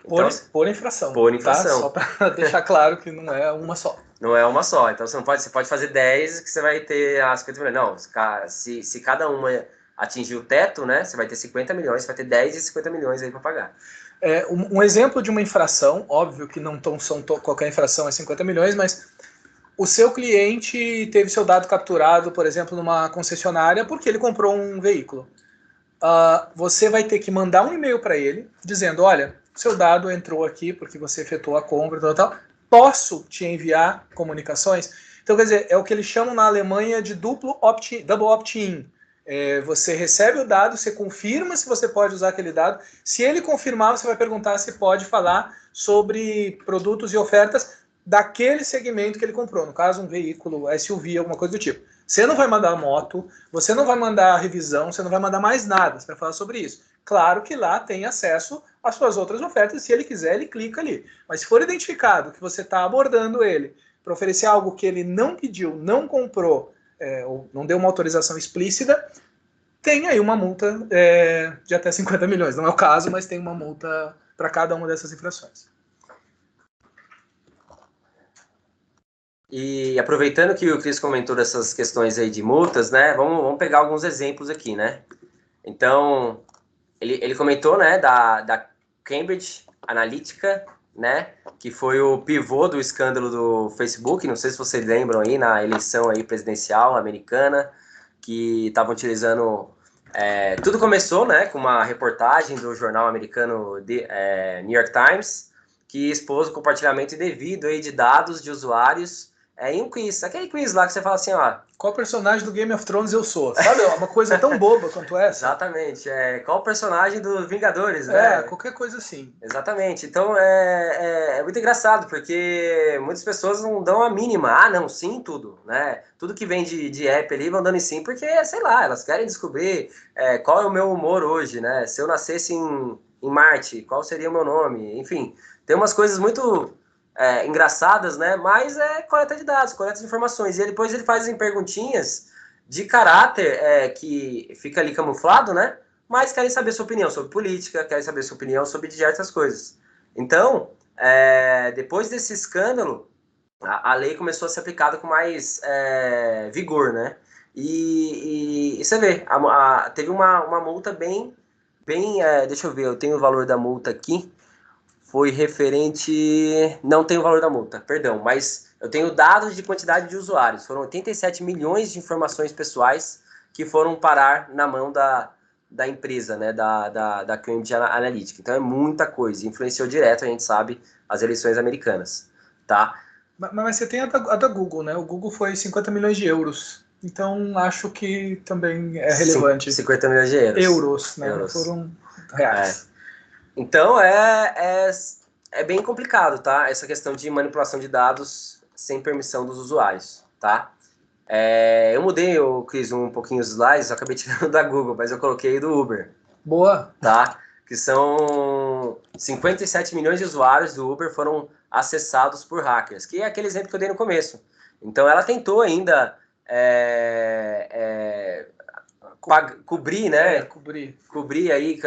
Então, por infração. Por infração. Tá? Só para deixar claro que não é uma só. Não é uma só. Então, você pode fazer 10 que você vai ter as 50 milhões. Não, se cada uma atingir o teto, né, você vai ter 50 milhões, você vai ter 10 e 50 milhões aí para pagar. Um exemplo de uma infração, óbvio que não qualquer infração é 50 milhões, mas o seu cliente teve seu dado capturado, por exemplo, numa concessionária porque ele comprou um veículo. Você vai ter que mandar um e-mail para ele dizendo, olha, seu dado entrou aqui porque você efetuou a compra, tal. Posso te enviar comunicações? Então, quer dizer, é o que eles chamam na Alemanha de double opt-in. Você recebe o dado, você confirma se você pode usar aquele dado. Se ele confirmar, você vai perguntar se pode falar sobre produtos e ofertas daquele segmento que ele comprou. No caso, um veículo, SUV, alguma coisa do tipo. Você não vai mandar moto, você não vai mandar revisão, você não vai mandar mais nada. Você vai falar sobre isso. Claro que lá tem acesso às suas outras ofertas. Se ele quiser, ele clica ali. Mas se for identificado que você está abordando ele para oferecer algo que ele não pediu, não comprou, ou não deu uma autorização explícita, tem aí uma multa de até 50 milhões. Não é o caso, mas tem uma multa para cada uma dessas infrações. E aproveitando que o Cris comentou dessas questões aí de multas, né? Vamos pegar alguns exemplos aqui, né? Então, ele comentou, né, da Cambridge Analytica, né? Que foi o pivô do escândalo do Facebook. Não sei se vocês lembram aí, na eleição aí presidencial americana, que estavam utilizando... tudo começou, né, com uma reportagem do jornal americano New York Times, que expôs o compartilhamento indevido aí de dados de usuários em um quiz. Aquele quiz lá que você fala assim, ó... Qual personagem do Game of Thrones eu sou? Sabe, uma coisa tão boba quanto essa? Exatamente. Qual personagem dos Vingadores, né? Qualquer coisa assim. Exatamente. Então, é muito engraçado, porque muitas pessoas não dão a mínima. Ah, não, sim em tudo, né? Tudo que vem de app ali vão dando em sim, porque, sei lá, elas querem descobrir qual é o meu humor hoje, né? Se eu nascesse em Marte, qual seria o meu nome? Enfim, tem umas coisas muito engraçadas, né? Mas é coleta de dados, coleta de informações. E depois ele faz em perguntinhas de caráter que fica ali camuflado, né? Mas querem saber sua opinião sobre política, querem saber sua opinião sobre diversas coisas. Então, depois desse escândalo, a lei começou a ser aplicada com mais vigor, né? E você vê, teve uma multa bem deixa eu ver, eu tenho o valor da multa aqui, foi referente... Não tenho o valor da multa, perdão, mas eu tenho dados de quantidade de usuários. Foram 87 milhões de informações pessoais que foram parar na mão da empresa, né, da Cambridge Analytica. Então é muita coisa, influenciou direto, a gente sabe, as eleições americanas, tá? Mas você tem a da Google, né? O Google foi 50 milhões de euros. Então acho que também é relevante. 50 milhões de euros. Euros, né? Euros. Não foram reais. Então é bem complicado, tá? Essa questão de manipulação de dados sem permissão dos usuários, tá? Eu mudei, Cris, um pouquinho os slides, eu acabei tirando da Google, mas eu coloquei do Uber. Boa! Tá? Que são 57 milhões de usuários do Uber foram acessados por hackers, que é aquele exemplo que eu dei no começo. Então ela tentou ainda cobrir, né? Cobrir aí,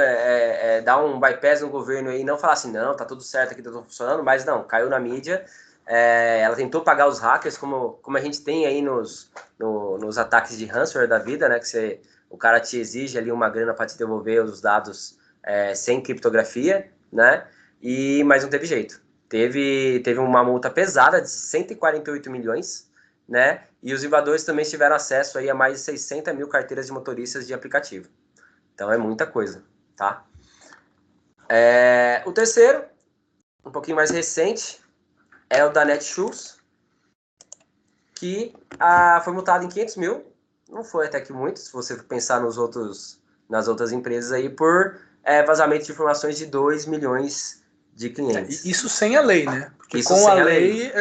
dar um bypass no governo aí, não falar assim, não, tá tudo certo aqui, tá tudo funcionando, mas não, caiu na mídia. Ela tentou pagar os hackers, como a gente tem aí nos ataques de ransomware da vida, né? Que o cara te exige ali uma grana para te devolver os dados sem criptografia, né? Mas não teve jeito. Teve uma multa pesada de 148 milhões, né? E os invasores também tiveram acesso aí a mais de 600 mil carteiras de motoristas de aplicativo. Então é muita coisa, tá? O terceiro, um pouquinho mais recente, é o da Netshoes, que foi multado em 500 mil. Não foi até que muito, se você pensar nas outras empresas aí, por vazamento de informações de 2 milhões de clientes. Isso sem a lei, né? Porque isso com a lei,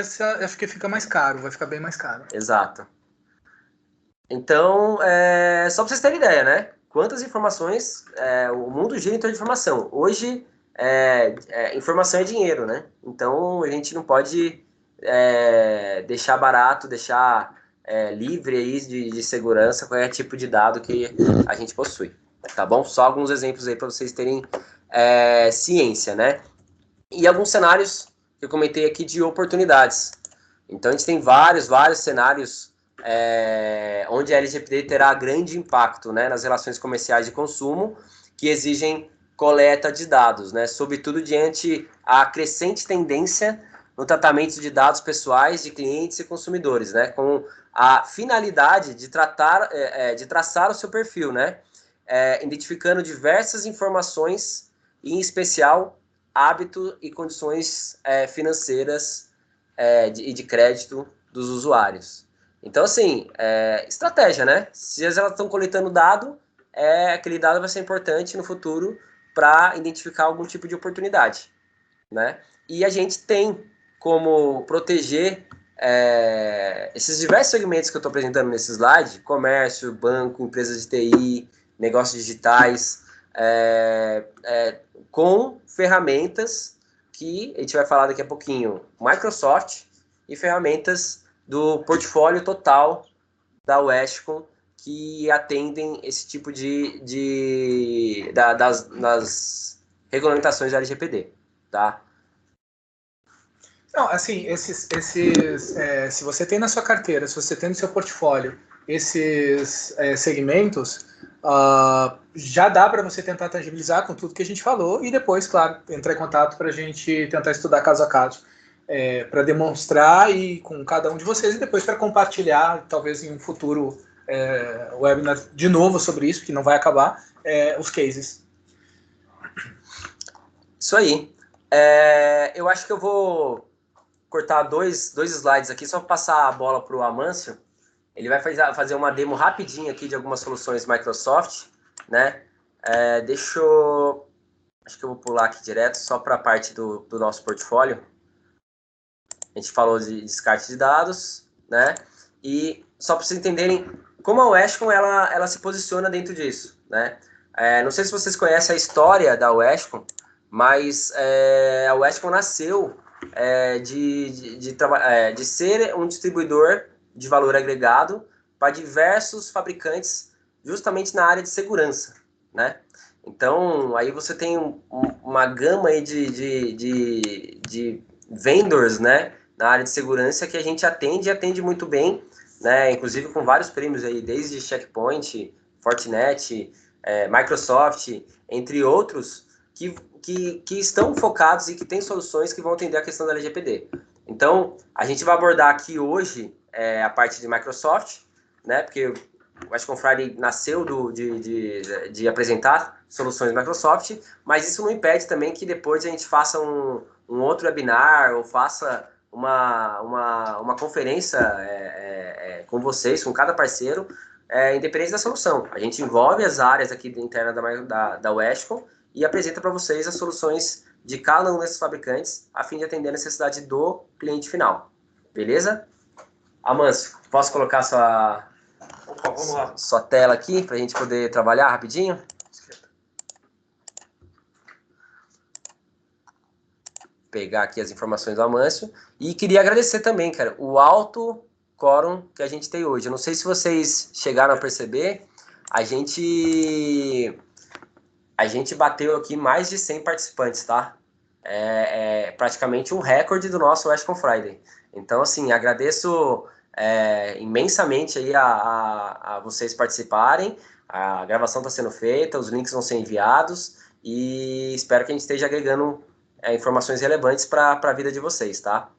acho que fica mais caro, vai ficar bem mais caro. Exato. Então, só para vocês terem ideia, né? Quantas informações, o mundo gira em torno de informação. Hoje, informação é dinheiro, né? Então, a gente não pode deixar barato, deixar livre aí de segurança qualquer tipo de dado que a gente possui, tá bom? Só alguns exemplos aí para vocês terem ciência, né? E alguns cenários que eu comentei aqui de oportunidades. Então, a gente tem vários cenários onde a LGPD terá grande impacto, né, nas relações comerciais de consumo que exigem coleta de dados, né, sobretudo diante a crescente tendência no tratamento de dados pessoais de clientes e consumidores, né, com a finalidade de traçar o seu perfil, né, identificando diversas informações, em especial hábito e condições financeiras e de crédito dos usuários. Então, assim, estratégia, né? Se elas estão coletando dado, aquele dado vai ser importante no futuro para identificar algum tipo de oportunidade, né? E a gente tem como proteger esses diversos segmentos que eu estou apresentando nesse slide: comércio, banco, empresas de TI, negócios digitais, com ferramentas que a gente vai falar daqui a pouquinho, Microsoft, e ferramentas do portfólio total da Westcom que atendem esse tipo das regulamentações da LGPD, tá? Não, assim, se você tem na sua carteira, se você tem no seu portfólio esses segmentos, já dá para você tentar tangibilizar com tudo que a gente falou e depois, claro, entrar em contato para a gente tentar estudar caso a caso, para demonstrar e com cada um de vocês e depois para compartilhar, talvez em um futuro webinar de novo sobre isso, que não vai acabar, os cases. Isso aí. Eu acho que eu vou cortar dois slides aqui, só para passar a bola para o Amâncio. Ele vai fazer uma demo rapidinho aqui de algumas soluções Microsoft, né? Acho que eu vou pular aqui direto, só para a parte do nosso portfólio. A gente falou de descarte de dados, né? E só para vocês entenderem como a Westcom ela se posiciona dentro disso, né? Não sei se vocês conhecem a história da Westcom, mas a Westcom nasceu de ser um distribuidor de valor agregado para diversos fabricantes justamente na área de segurança, né? Então, aí você tem uma gama aí de vendors, né, na área de segurança que a gente atende muito bem, né, inclusive com vários prêmios aí, desde Checkpoint, Fortinet, Microsoft, entre outros, que estão focados e que têm soluções que vão atender a questão da LGPD. Então, a gente vai abordar aqui hoje a parte de Microsoft, né, porque o Westcom Friday nasceu de apresentar soluções Microsoft, mas isso não impede também que depois a gente faça um outro webinar ou faça uma conferência com vocês, com cada parceiro, independente da solução. A gente envolve as áreas aqui internas da Westcom e apresenta para vocês as soluções de cada um desses fabricantes a fim de atender a necessidade do cliente final. Beleza? Amâncio, posso colocar Vamos lá. sua tela aqui para a gente poder trabalhar rapidinho? Pegar aqui as informações do Amâncio. E queria agradecer também, cara, o alto quórum que a gente tem hoje. Eu não sei se vocês chegaram a perceber, a gente bateu aqui mais de 100 participantes, tá? Praticamente um recorde do nosso Westcom Friday. Então, assim, agradeço imensamente aí a vocês participarem. A gravação está sendo feita, os links vão ser enviados e espero que a gente esteja agregando informações relevantes para a vida de vocês, tá?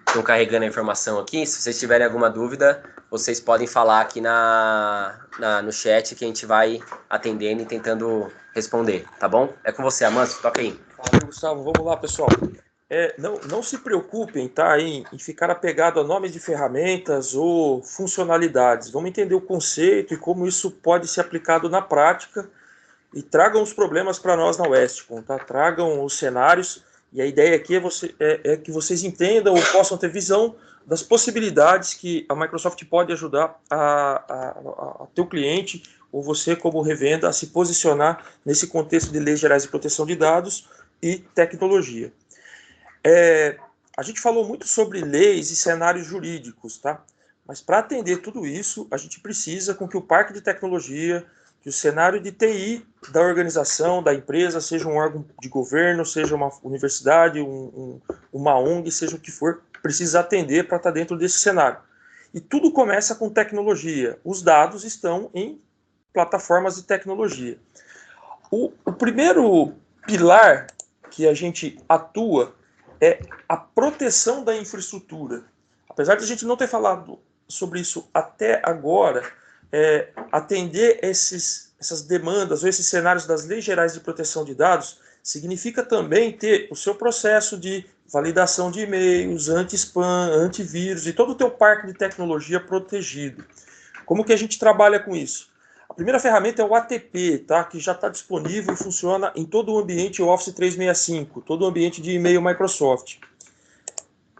Estou carregando a informação aqui. Se vocês tiverem alguma dúvida, vocês podem falar aqui no chat que a gente vai atendendo e tentando responder, tá bom? É com você, Amâncio, toca aí. Valeu, Gustavo. Vamos lá, pessoal. Não se preocupem, tá, em ficar apegado a nomes de ferramentas ou funcionalidades. Vamos entender o conceito e como isso pode ser aplicado na prática e tragam os problemas para nós na Westcom, tá? Tragam os cenários e a ideia aqui é que vocês entendam ou possam ter visão das possibilidades que a Microsoft pode ajudar a teu cliente ou você como revenda a se posicionar nesse contexto de leis gerais de proteção de dados e tecnologia. A gente falou muito sobre leis e cenários jurídicos, tá? Mas para atender tudo isso, a gente precisa com que o parque de tecnologia, que o cenário de TI da organização, da empresa, seja um órgão de governo, seja uma universidade, uma ONG, seja o que for, precisa atender para estar dentro desse cenário. E tudo começa com tecnologia. Os dados estão em plataformas de tecnologia. O primeiro pilar que a gente atua é a proteção da infraestrutura. Apesar de a gente não ter falado sobre isso até agora, atender essas demandas ou esses cenários das leis gerais de proteção de dados significa também ter o seu processo de validação de e-mails, anti-spam, antivírus e todo o teu parque de tecnologia protegido. Como que a gente trabalha com isso? A primeira ferramenta é o ATP, tá? Que já está disponível e funciona em todo o ambiente Office 365, todo o ambiente de e-mail Microsoft.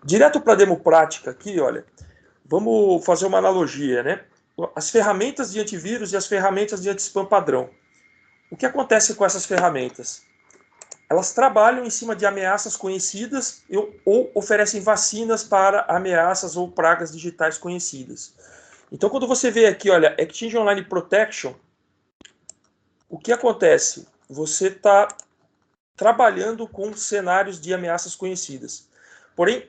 Direto para a demo prática aqui, olha, vamos fazer uma analogia, né? As ferramentas de antivírus e as ferramentas de anti-spam padrão. O que acontece com essas ferramentas? Elas trabalham em cima de ameaças conhecidas ou oferecem vacinas para ameaças ou pragas digitais conhecidas. Então, quando você vê aqui, olha, Exchange Online Protection, o que acontece? Você está trabalhando com cenários de ameaças conhecidas. Porém,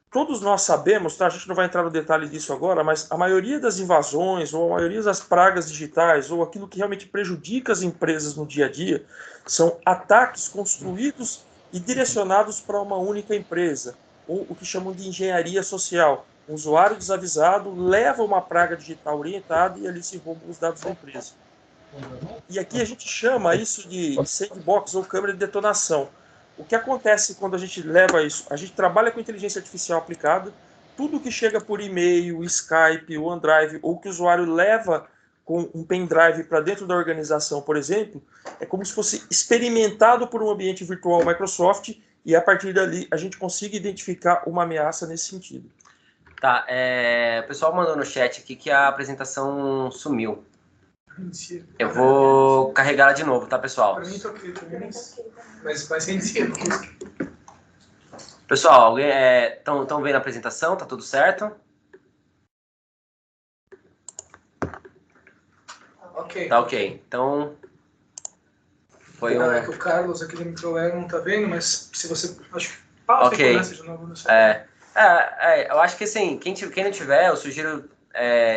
todos nós sabemos, tá? A gente não vai entrar no detalhe disso agora, mas a maioria das invasões, ou a maioria das pragas digitais, ou aquilo que realmente prejudica as empresas no dia a dia, são ataques construídos e direcionados para uma única empresa, ou o que chamam de engenharia social. Um usuário desavisado leva uma praga digital orientada e ali se roubam os dados da empresa. E aqui a gente chama isso de sandbox ou câmara de detonação. O que acontece quando a gente leva isso? A gente trabalha com inteligência artificial aplicada, tudo que chega por e-mail, Skype, OneDrive, ou que o usuário leva com um pendrive para dentro da organização, por exemplo, é como se fosse experimentado por um ambiente virtual Microsoft e a partir dali a gente consiga identificar uma ameaça nesse sentido. Tá, o pessoal mandou no chat aqui que a apresentação sumiu. Eu vou carregar ela de novo, tá, pessoal? Para mim tá ok também, mas vai ser em cima. Pessoal, alguém estão vendo a apresentação? Tá tudo certo? Ok. Tá ok. Então, foi É que o Carlos aqui do Microero não tá vendo, mas se você... Acho que pausa Ok. e começa de novo no seu... eu acho que assim, quem não tiver, eu sugiro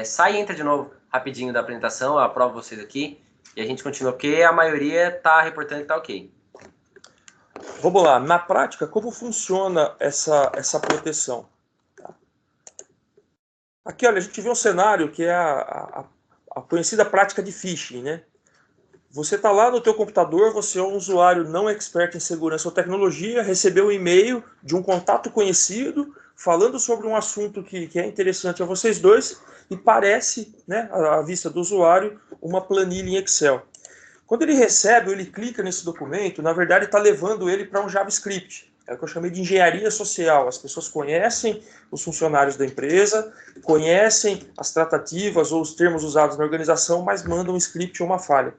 sai e entra de novo rapidinho da apresentação, eu aprovo vocês aqui e a gente continua, porque a maioria tá reportando que tá ok. Vamos lá, na prática, como funciona essa proteção? Aqui, olha, a gente vê um cenário que é a conhecida prática de phishing, né? Você está lá no teu computador, você é um usuário não expert em segurança ou tecnologia, recebeu um e-mail de um contato conhecido falando sobre um assunto que é interessante a vocês dois e parece, né, à vista do usuário, uma planilha em Excel. Quando ele recebe, ele clica nesse documento, na verdade está levando ele para um JavaScript. É o que eu chamei de engenharia social. As pessoas conhecem os funcionários da empresa, conhecem as tratativas ou os termos usados na organização, mas mandam um script ou uma falha.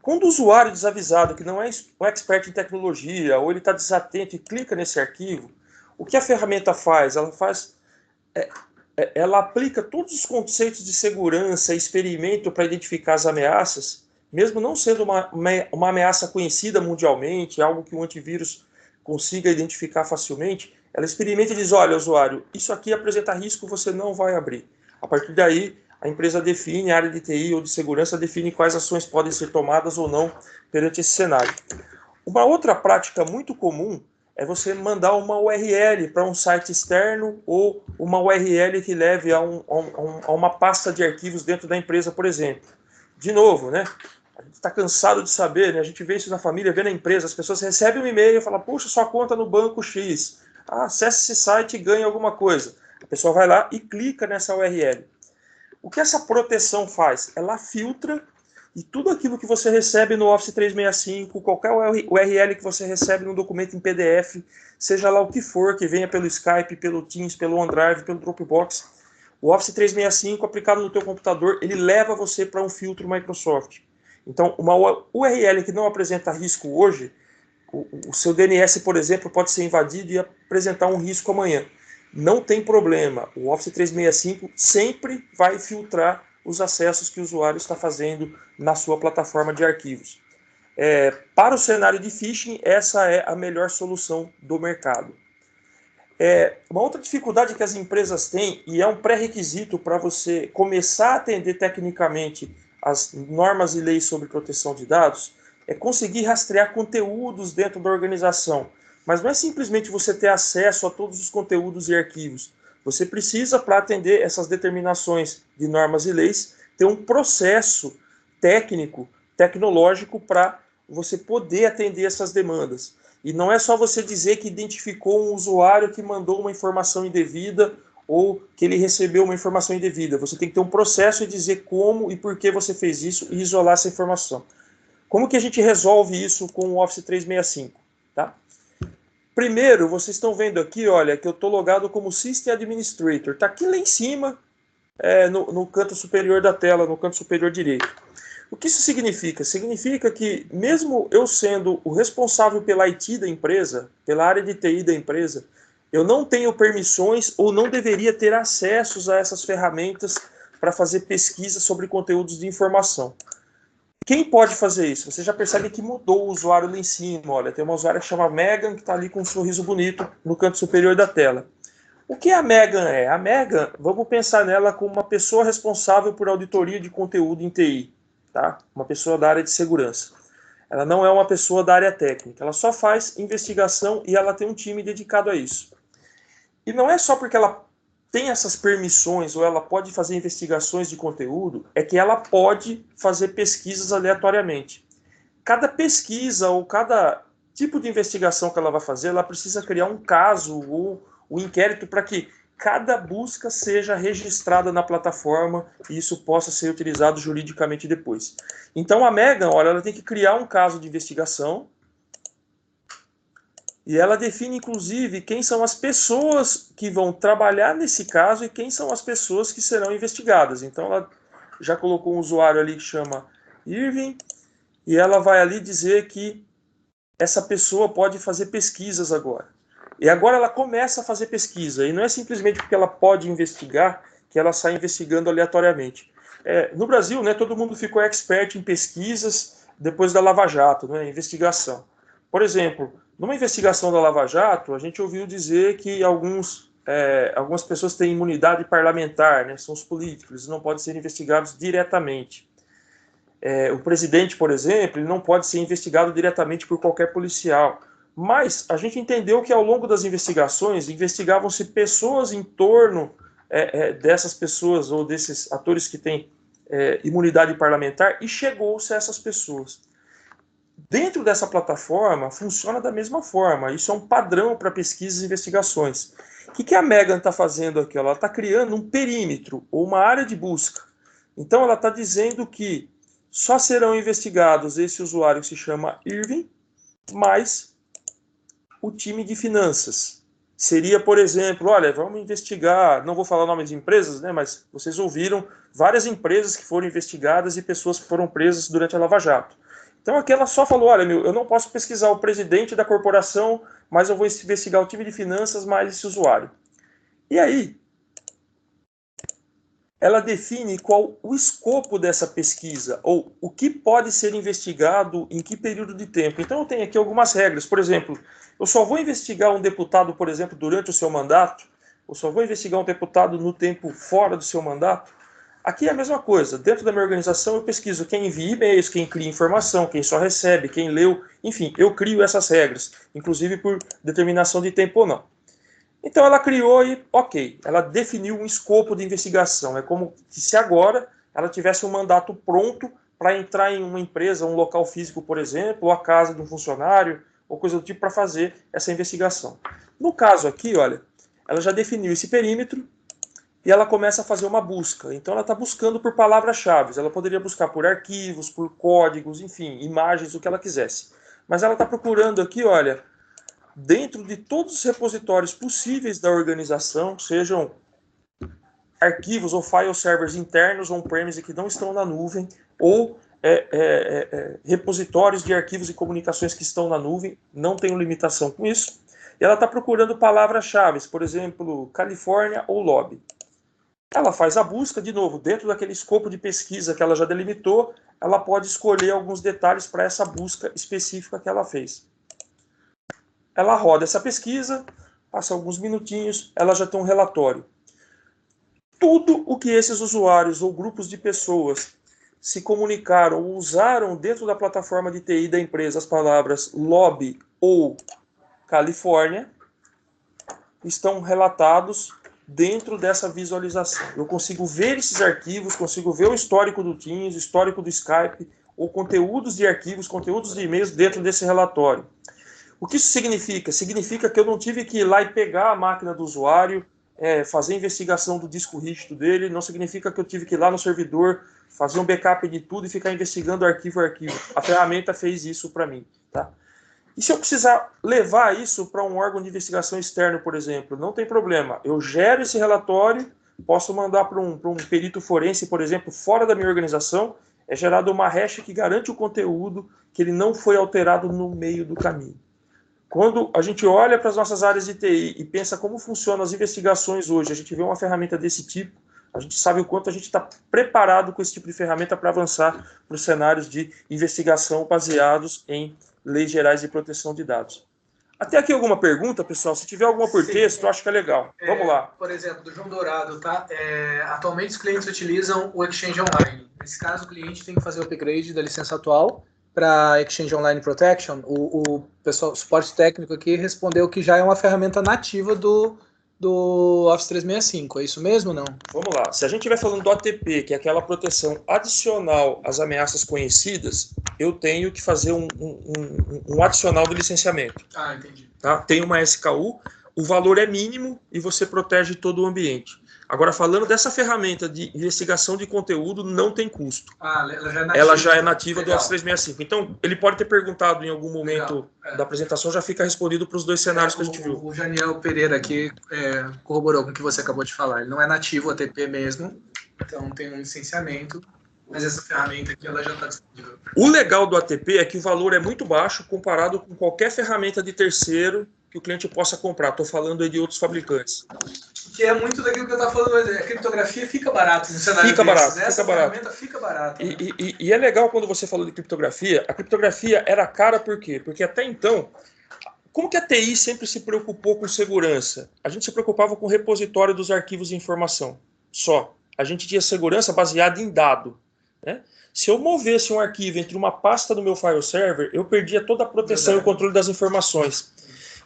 Quando o usuário desavisado, que não é um expert em tecnologia, ou ele está desatento e clica nesse arquivo, o que a ferramenta faz? Ela aplica todos os conceitos de segurança e experimento para identificar as ameaças, mesmo não sendo uma ameaça conhecida mundialmente, algo que o antivírus consiga identificar facilmente, ela experimenta e diz, olha, usuário, isso aqui apresenta risco, você não vai abrir. A partir daí, a empresa define, a área de TI ou de segurança define quais ações podem ser tomadas ou não perante esse cenário. Uma outra prática muito comum é você mandar uma URL para um site externo ou uma URL que leve a uma pasta de arquivos dentro da empresa, por exemplo. De novo, né? A gente está cansado de saber, né? A gente vê isso na família, vê na empresa, as pessoas recebem um e-mail e falam, puxa, sua conta no banco X. Acesse esse site e ganha alguma coisa. A pessoa vai lá e clica nessa URL. O que essa proteção faz? Ela filtra e tudo aquilo que você recebe no Office 365, qualquer URL que você recebe num documento em PDF, seja lá o que for, que venha pelo Skype, pelo Teams, pelo OneDrive, pelo Dropbox, o Office 365 aplicado no teu computador, ele leva você para um filtro Microsoft. Então, uma URL que não apresenta risco hoje, o seu DNS, por exemplo, pode ser invadido e apresentar um risco amanhã. Não tem problema, o Office 365 sempre vai filtrar os acessos que o usuário está fazendo na sua plataforma de arquivos. Para o cenário de phishing, essa é a melhor solução do mercado. Uma outra dificuldade que as empresas têm, e é um pré-requisito para você começar a atender tecnicamente as normas e leis sobre proteção de dados, é conseguir rastrear conteúdos dentro da organização. Mas não é simplesmente você ter acesso a todos os conteúdos e arquivos. Você precisa, para atender essas determinações de normas e leis, ter um processo técnico, tecnológico para você poder atender essas demandas. E não é só você dizer que identificou um usuário que mandou uma informação indevida ou que ele recebeu uma informação indevida. Você tem que ter um processo e dizer como e por que você fez isso e isolar essa informação. Como que a gente resolve isso com o Office 365? Tá? Primeiro, vocês estão vendo aqui, olha, que eu estou logado como System Administrator. Está aqui lá em cima, no canto superior da tela, no canto superior direito. O que isso significa? Significa que, mesmo eu sendo o responsável pela IT da empresa, pela área de TI da empresa, eu não tenho permissões ou não deveria ter acessos a essas ferramentas para fazer pesquisa sobre conteúdos de informação. Quem pode fazer isso? Você já percebe que mudou o usuário lá em cima. Olha, tem uma usuária que chama Megan, que está ali com um sorriso bonito no canto superior da tela. O que a Megan é? A Megan, vamos pensar nela como uma pessoa responsável por auditoria de conteúdo em TI. Tá? Uma pessoa da área de segurança. Ela não é uma pessoa da área técnica. Ela só faz investigação e ela tem um time dedicado a isso. E não é só porque ela tem essas permissões ou ela pode fazer investigações de conteúdo, é que ela pode fazer pesquisas aleatoriamente. Cada pesquisa ou cada tipo de investigação que ela vai fazer, ela precisa criar um caso ou um inquérito para que cada busca seja registrada na plataforma e isso possa ser utilizado juridicamente depois. Então a Megan, olha, ela tem que criar um caso de investigação e ela define, inclusive, quem são as pessoas que vão trabalhar nesse caso e quem são as pessoas que serão investigadas. Então, ela já colocou um usuário ali que chama Irving, e ela vai ali dizer que essa pessoa pode fazer pesquisas agora. E agora ela começa a fazer pesquisa, e não é simplesmente porque ela pode investigar que ela sai investigando aleatoriamente. No Brasil, né, todo mundo ficou expert em pesquisas depois da Lava Jato, né, investigação. Por exemplo, numa investigação da Lava Jato, a gente ouviu dizer que algumas pessoas têm imunidade parlamentar, né, são os políticos, eles não podem ser investigados diretamente. O presidente, por exemplo, ele não pode ser investigado diretamente por qualquer policial. Mas a gente entendeu que ao longo das investigações, investigavam-se pessoas em torno dessas pessoas ou desses atores que têm imunidade parlamentar e chegou-se a essas pessoas. Dentro dessa plataforma, funciona da mesma forma. Isso é um padrão para pesquisas e investigações. O que a Megan está fazendo aqui? Ela está criando um perímetro ou uma área de busca. Então, ela está dizendo que só serão investigados esse usuário que se chama Irving, mais o time de finanças. Seria, por exemplo, olha, vamos investigar, não vou falar o nome de empresas, né, mas vocês ouviram várias empresas que foram investigadas e pessoas que foram presas durante a Lava Jato. Então aqui ela só falou, olha, eu não posso pesquisar o presidente da corporação, mas eu vou investigar o time de finanças mais esse usuário. E aí, ela define qual o escopo dessa pesquisa, ou o que pode ser investigado em que período de tempo. Então eu tenho aqui algumas regras, por exemplo, eu só vou investigar um deputado, por exemplo, durante o seu mandato, eu só vou investigar um deputado no tempo fora do seu mandato. Aqui é a mesma coisa, dentro da minha organização eu pesquiso quem envia e-mails, quem cria informação, quem só recebe, quem leu, enfim, eu crio essas regras, inclusive por determinação de tempo ou não. Então ela criou e, ok, ela definiu um escopo de investigação. É como se agora ela tivesse um mandato pronto para entrar em uma empresa, um local físico, por exemplo, ou a casa de um funcionário, ou coisa do tipo, para fazer essa investigação. No caso aqui, olha, ela já definiu esse perímetro e ela começa a fazer uma busca. Então ela está buscando por palavras-chave. Ela poderia buscar por arquivos, por códigos, enfim, imagens, o que ela quisesse. Mas ela está procurando aqui, olha, dentro de todos os repositórios possíveis da organização, sejam arquivos ou file servers internos on-premise que não estão na nuvem, ou repositórios de arquivos e comunicações que estão na nuvem, não tenho limitação com isso. E ela está procurando palavras-chave, por exemplo, Califórnia ou lobby. Ela faz a busca, de novo, dentro daquele escopo de pesquisa que ela já delimitou, ela pode escolher alguns detalhes para essa busca específica que ela fez. Ela roda essa pesquisa, passa alguns minutinhos, ela já tem um relatório. Tudo o que esses usuários ou grupos de pessoas se comunicaram ou usaram dentro da plataforma de TI da empresa as palavras lobby ou Califórnia estão relatados dentro dessa visualização. Eu consigo ver esses arquivos, consigo ver o histórico do Teams, o histórico do Skype, ou conteúdos de arquivos, conteúdos de e-mails dentro desse relatório. O que isso significa? Significa que eu não tive que ir lá e pegar a máquina do usuário, fazer a investigação do disco rígido dele, não significa que eu tive que ir lá no servidor, fazer um backup de tudo e ficar investigando arquivo a arquivo. A ferramenta fez isso para mim. Tá? E se eu precisar levar isso para um órgão de investigação externo, por exemplo, não tem problema. Eu gero esse relatório, posso mandar para um perito forense, por exemplo, fora da minha organização, é gerada uma hash que garante o conteúdo, que ele não foi alterado no meio do caminho. Quando a gente olha para as nossas áreas de TI e pensa como funcionam as investigações hoje, a gente vê uma ferramenta desse tipo, a gente sabe o quanto a gente está preparado com esse tipo de ferramenta para avançar para os cenários de investigação baseados em leis gerais de proteção de dados. Até aqui alguma pergunta, pessoal? Se tiver alguma por texto, eu acho que é legal. Vamos lá. Por exemplo, do João Dourado, tá? Atualmente os clientes utilizam o Exchange Online. Nesse caso, o cliente tem que fazer o upgrade da licença atual para Exchange Online Protection. O pessoal, o suporte técnico aqui respondeu que já é uma ferramenta nativa do Office 365. É isso mesmo ou não? Vamos lá. Se a gente estiver falando do ATP, que é aquela proteção adicional às ameaças conhecidas, eu tenho que fazer um adicional do licenciamento. Ah, entendi. Tá? Tem uma SKU, o valor é mínimo e você protege todo o ambiente. Agora, falando dessa ferramenta de investigação de conteúdo, não tem custo. Ela já é nativa. Ela já é nativa do Office 365. Então, ele pode ter perguntado em algum momento da apresentação, já fica respondido para os dois cenários que a gente viu. O Janiel Pereira aqui corroborou com o que você acabou de falar. Ele não é nativo ATP mesmo, então tem um licenciamento, mas essa ferramenta aqui ela já está disponível. O legal do ATP é que o valor é muito baixo comparado com qualquer ferramenta de terceiro que o cliente possa comprar. Estou falando aí de outros fabricantes. Que é muito daquilo que eu estava falando, a criptografia fica barato no cenário fica desses, barato, né? Essa fica barato. ferramenta fica barata. Né? E é legal quando você falou de criptografia. A criptografia era cara por quê? Porque até então, como que a TI sempre se preocupou com segurança? A gente se preocupava com o repositório dos arquivos de informação. Só. A gente tinha segurança baseada em dado. Né? Se eu movesse um arquivo entre uma pasta do meu file server, eu perdia toda a proteção e o controle das informações.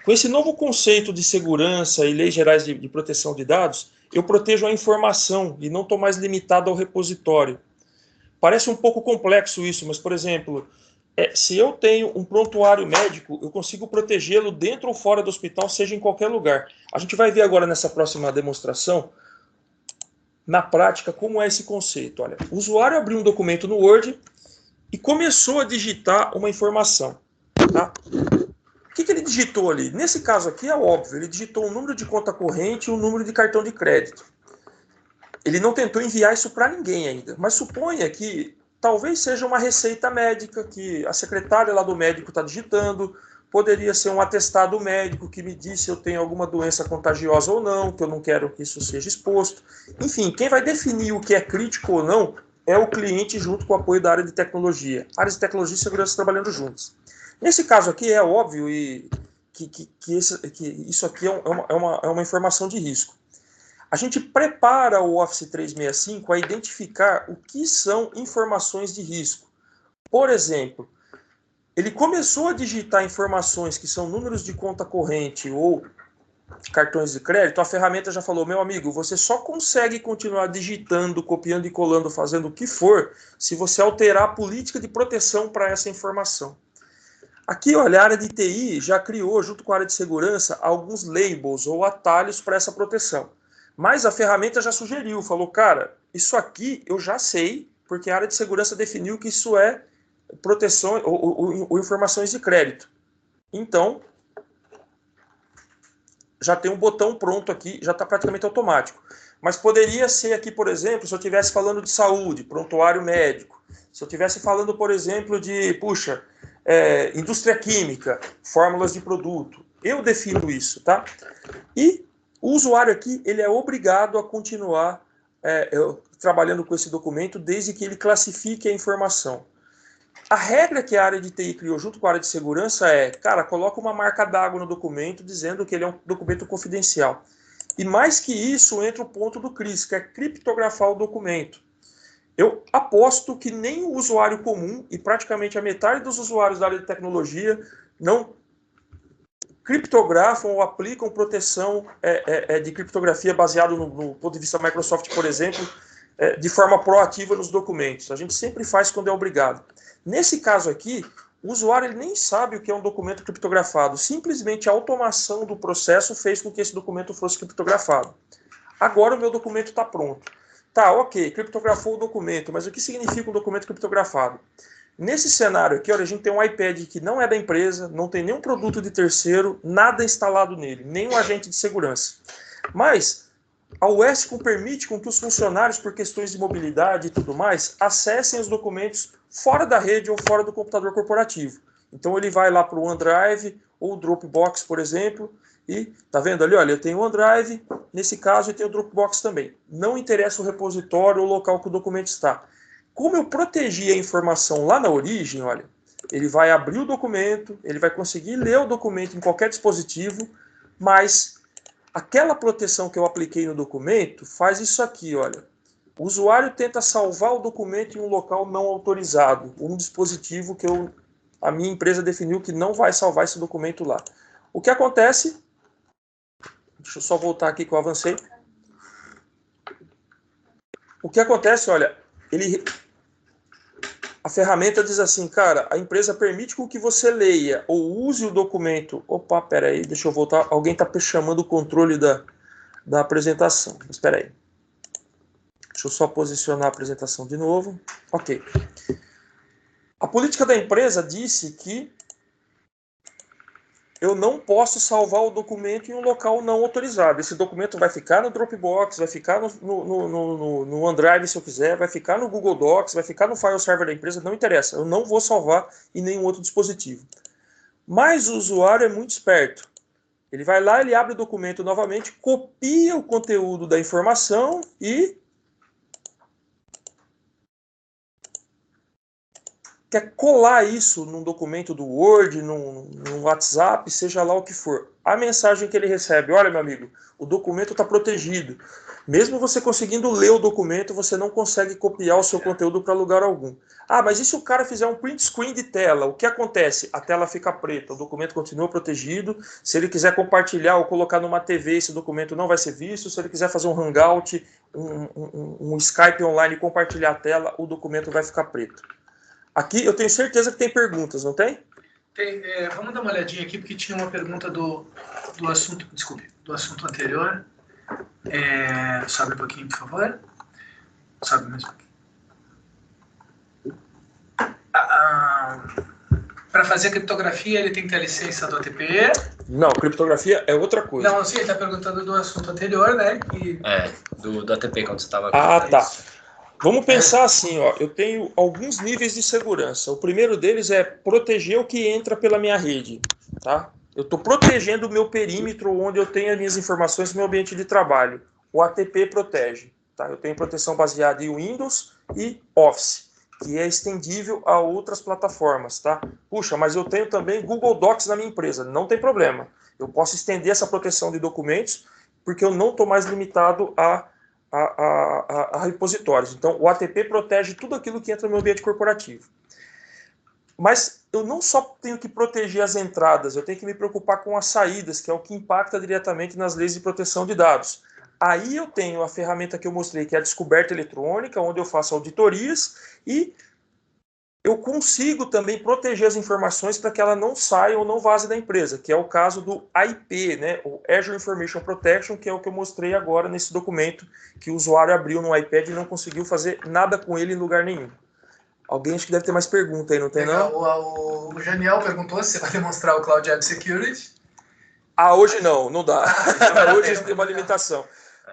Com esse novo conceito de segurança e leis gerais de proteção de dados, eu protejo a informação e não estou mais limitado ao repositório. Parece um pouco complexo isso, mas, por exemplo, se eu tenho um prontuário médico, eu consigo protegê-lo dentro ou fora do hospital, seja em qualquer lugar. A gente vai ver agora nessa próxima demonstração, na prática, como é esse conceito. Olha, o usuário abriu um documento no Word e começou a digitar uma informação. Tá? O que ele digitou ali? Nesse caso aqui é óbvio, ele digitou um número de conta corrente e um número de cartão de crédito. Ele não tentou enviar isso para ninguém ainda, mas suponha que talvez seja uma receita médica que a secretária lá do médico está digitando, poderia ser um atestado médico que me diz se eu tenho alguma doença contagiosa ou não, que eu não quero que isso seja exposto. Enfim, quem vai definir o que é crítico ou não é o cliente junto com o apoio da área de tecnologia. Áreas de tecnologia e segurança trabalhando juntos. Nesse caso aqui é óbvio que isso aqui é uma informação de risco. A gente prepara o Office 365 a identificar o que são informações de risco. Por exemplo, ele começou a digitar informações que são números de conta corrente ou cartões de crédito, a ferramenta já falou, meu amigo, você só consegue continuar digitando, copiando e colando, fazendo o que for, se você alterar a política de proteção para essa informação. Aqui, olha, a área de TI já criou, junto com a área de segurança, alguns labels ou atalhos para essa proteção. Mas a ferramenta já sugeriu, falou, cara, isso aqui eu já sei, porque a área de segurança definiu que isso é proteção ou informações de crédito. Então, já tem um botão pronto aqui, já está praticamente automático. Mas poderia ser aqui, por exemplo, se eu estivesse falando de saúde, prontuário médico, se eu estivesse falando, por exemplo, de, indústria química, fórmulas de produto. Eu defino isso, tá? E o usuário aqui, ele é obrigado a continuar trabalhando com esse documento desde que ele classifique a informação. A regra que a área de TI criou junto com a área de segurança cara, coloca uma marca d'água no documento dizendo que ele é um documento confidencial. E mais que isso, entra o ponto do CRIS, que é criptografar o documento. Eu aposto que nem o usuário comum e praticamente a metade dos usuários da área de tecnologia não criptografam ou aplicam proteção de criptografia baseado no ponto de vista Microsoft, por exemplo, de forma proativa nos documentos. A gente sempre faz quando é obrigado. Nesse caso aqui, o usuário ele nem sabe o que é um documento criptografado. Simplesmente a automação do processo fez com que esse documento fosse criptografado. Agora o meu documento está pronto. Tá, ok, criptografou o documento, mas o que significa um documento criptografado? Nesse cenário aqui, olha, a gente tem um iPad que não é da empresa, não tem nenhum produto de terceiro, nada instalado nele, nenhum agente de segurança. Mas a UESCOM permite com que os funcionários, por questões de mobilidade e tudo mais, acessem os documentos fora da rede ou fora do computador corporativo. Então ele vai lá para o OneDrive ou o Dropbox, por exemplo, e tá vendo ali, olha, eu tenho o OneDrive, nesse caso eu tenho o Dropbox também. Não interessa o repositório ou o local que o documento está. Como eu protegi a informação lá na origem, olha, ele vai abrir o documento, ele vai conseguir ler o documento em qualquer dispositivo, mas aquela proteção que eu apliquei no documento faz isso aqui, olha. O usuário tenta salvar o documento em um local não autorizado, um dispositivo que a minha empresa definiu que não vai salvar esse documento lá. O que acontece? Deixa eu só voltar aqui que eu avancei. O que acontece, olha, a ferramenta diz assim, cara, a empresa permite que você leia ou use o documento. Opa, peraí, deixa eu voltar. Alguém está chamando o controle da apresentação. Espera aí. Deixa eu só posicionar a apresentação de novo. Ok. A política da empresa disse que eu não posso salvar o documento em um local não autorizado. Esse documento vai ficar no Dropbox, vai ficar no OneDrive se eu quiser, vai ficar no Google Docs, vai ficar no file server da empresa, não interessa. Eu não vou salvar em nenhum outro dispositivo. Mas o usuário é muito esperto. Ele vai lá, ele abre o documento novamente, copia o conteúdo da informação e quer colar isso num documento do Word, num WhatsApp, seja lá o que for. A mensagem que ele recebe, olha, meu amigo, o documento está protegido. Mesmo você conseguindo ler o documento, você não consegue copiar o seu conteúdo para lugar algum. Ah, mas e se o cara fizer um print screen de tela? O que acontece? A tela fica preta, o documento continua protegido. Se ele quiser compartilhar ou colocar numa TV, esse documento não vai ser visto. Se ele quiser fazer um Hangout, um Skype online e compartilhar a tela, o documento vai ficar preto. Aqui eu tenho certeza que tem perguntas, não tem? Tem, vamos dar uma olhadinha aqui, porque tinha uma pergunta do assunto, desculpe, do assunto anterior. Sobe um pouquinho, por favor. Sobe mais um pouquinho. Para fazer criptografia, ele tem que ter a licença do ATP? Não, criptografia é outra coisa. Não, sim, ele está perguntando do assunto anterior, né? Do ATP, quando você estava... Ah, tá. Vamos pensar assim, ó, eu tenho alguns níveis de segurança. O primeiro deles é proteger o que entra pela minha rede, tá? Eu estou protegendo o meu perímetro onde eu tenho as minhas informações no meu ambiente de trabalho. O ATP protege, tá? Eu tenho proteção baseada em Windows e Office, que é estendível a outras plataformas, tá? Puxa, mas eu tenho também Google Docs na minha empresa. Não tem problema. Eu posso estender essa proteção de documentos porque eu não estou mais limitado a repositórios. Então, o ATP protege tudo aquilo que entra no meu ambiente corporativo. Mas eu não só tenho que proteger as entradas, eu tenho que me preocupar com as saídas, que é o que impacta diretamente nas leis de proteção de dados. Aí eu tenho a ferramenta que eu mostrei, que é a descoberta eletrônica, onde eu faço auditorias e eu consigo também proteger as informações para que ela não saia ou não vaze da empresa, que é o caso do AIP, né, o Azure Information Protection, que é o que eu mostrei agora nesse documento que o usuário abriu no iPad e não conseguiu fazer nada com ele em lugar nenhum. Alguém acho que deve ter mais pergunta aí, não tem não? O Janiel perguntou se você vai demonstrar o Cloud App Security. Ah, hoje não dá. Hoje tem uma limitação.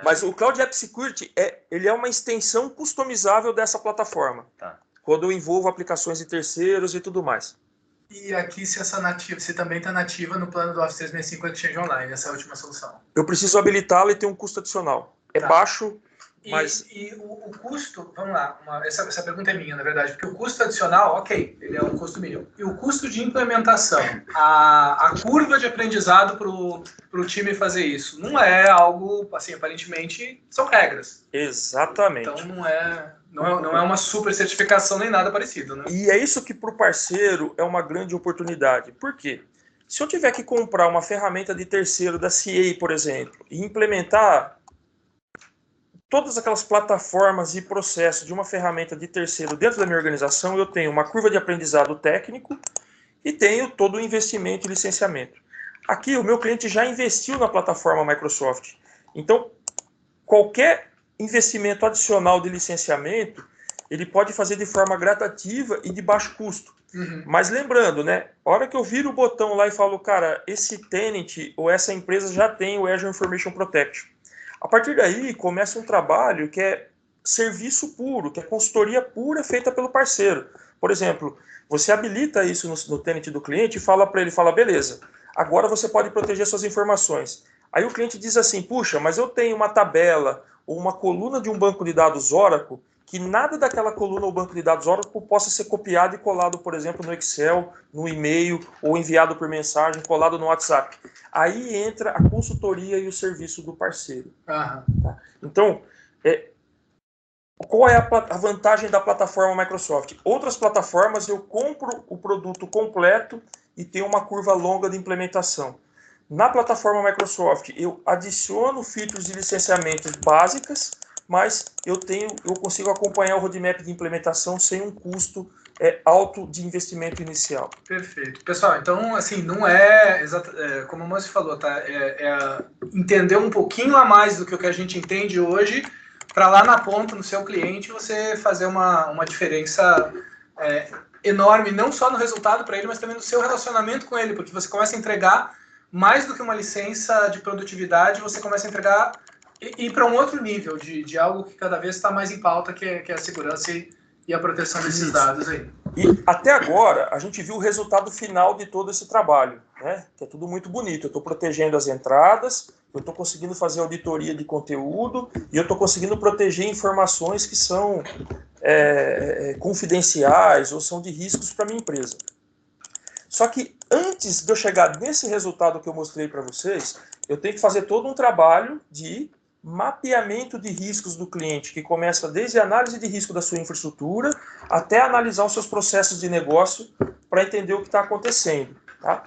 Mas o Cloud App Security ele é uma extensão customizável dessa plataforma. Tá. Quando eu envolvo aplicações de terceiros e tudo mais. E aqui se também está nativa no plano do Office 365 Exchange Online, essa é a última solução. Eu preciso habilitá-la e ter um custo adicional. É baixo, mas... E o custo, vamos lá, essa pergunta é minha, na verdade, porque o custo adicional, ok, ele é um custo mínimo. E o custo de implementação, a curva de aprendizado para o time fazer isso, não é algo, assim, aparentemente, são regras. Exatamente. Então não é uma super certificação nem nada parecido, né? E é isso que para o parceiro é uma grande oportunidade. Por quê? Se eu tiver que comprar uma ferramenta de terceiro da CA, por exemplo, e implementar, todas aquelas plataformas e processos de uma ferramenta de terceiro dentro da minha organização, eu tenho uma curva de aprendizado técnico e tenho todo o investimento e licenciamento. Aqui, o meu cliente já investiu na plataforma Microsoft. Então, qualquer investimento adicional de licenciamento, ele pode fazer de forma gradativa e de baixo custo. Mas lembrando, né, a hora que eu viro o botão lá e falo, cara, esse tenant ou essa empresa já tem o Azure Information Protection. A partir daí, começa um trabalho que é serviço puro, que é consultoria pura feita pelo parceiro. Por exemplo, você habilita isso no tenant do cliente e fala para ele, beleza, agora você pode proteger suas informações. Aí o cliente diz assim, puxa, mas eu tenho uma tabela ou uma coluna de um banco de dados Oracle que nada daquela coluna ou banco de dados Oracle possa ser copiado e colado, por exemplo, no Excel, no e-mail, ou enviado por mensagem, colado no WhatsApp. Aí entra a consultoria e o serviço do parceiro. Tá? Então, qual é a vantagem da plataforma Microsoft? Outras plataformas eu compro o produto completo e tenho uma curva longa de implementação. Na plataforma Microsoft, eu adiciono features de licenciamentos básicas, mas eu consigo acompanhar o roadmap de implementação sem um custo alto de investimento inicial. Perfeito. Pessoal, então, assim, não é, como o Márcio falou, tá? Entender um pouquinho a mais do que o que a gente entende hoje, para lá na ponta, no seu cliente, você fazer uma diferença enorme, não só no resultado para ele, mas também no seu relacionamento com ele, porque você começa a entregar mais do que uma licença de produtividade, você começa a entregar e para um outro nível de algo que cada vez está mais em pauta, que é a segurança e a proteção desses dados aí. E até agora, a gente viu o resultado final de todo esse trabalho, né? Que é tudo muito bonito. Eu estou protegendo as entradas, eu estou conseguindo fazer auditoria de conteúdo e eu estou conseguindo proteger informações que são confidenciais ou são de riscos para a minha empresa. Só que antes de eu chegar nesse resultado que eu mostrei para vocês, eu tenho que fazer todo um trabalho de mapeamento de riscos do cliente, que começa desde a análise de risco da sua infraestrutura até analisar os seus processos de negócio para entender o que está acontecendo. Tá?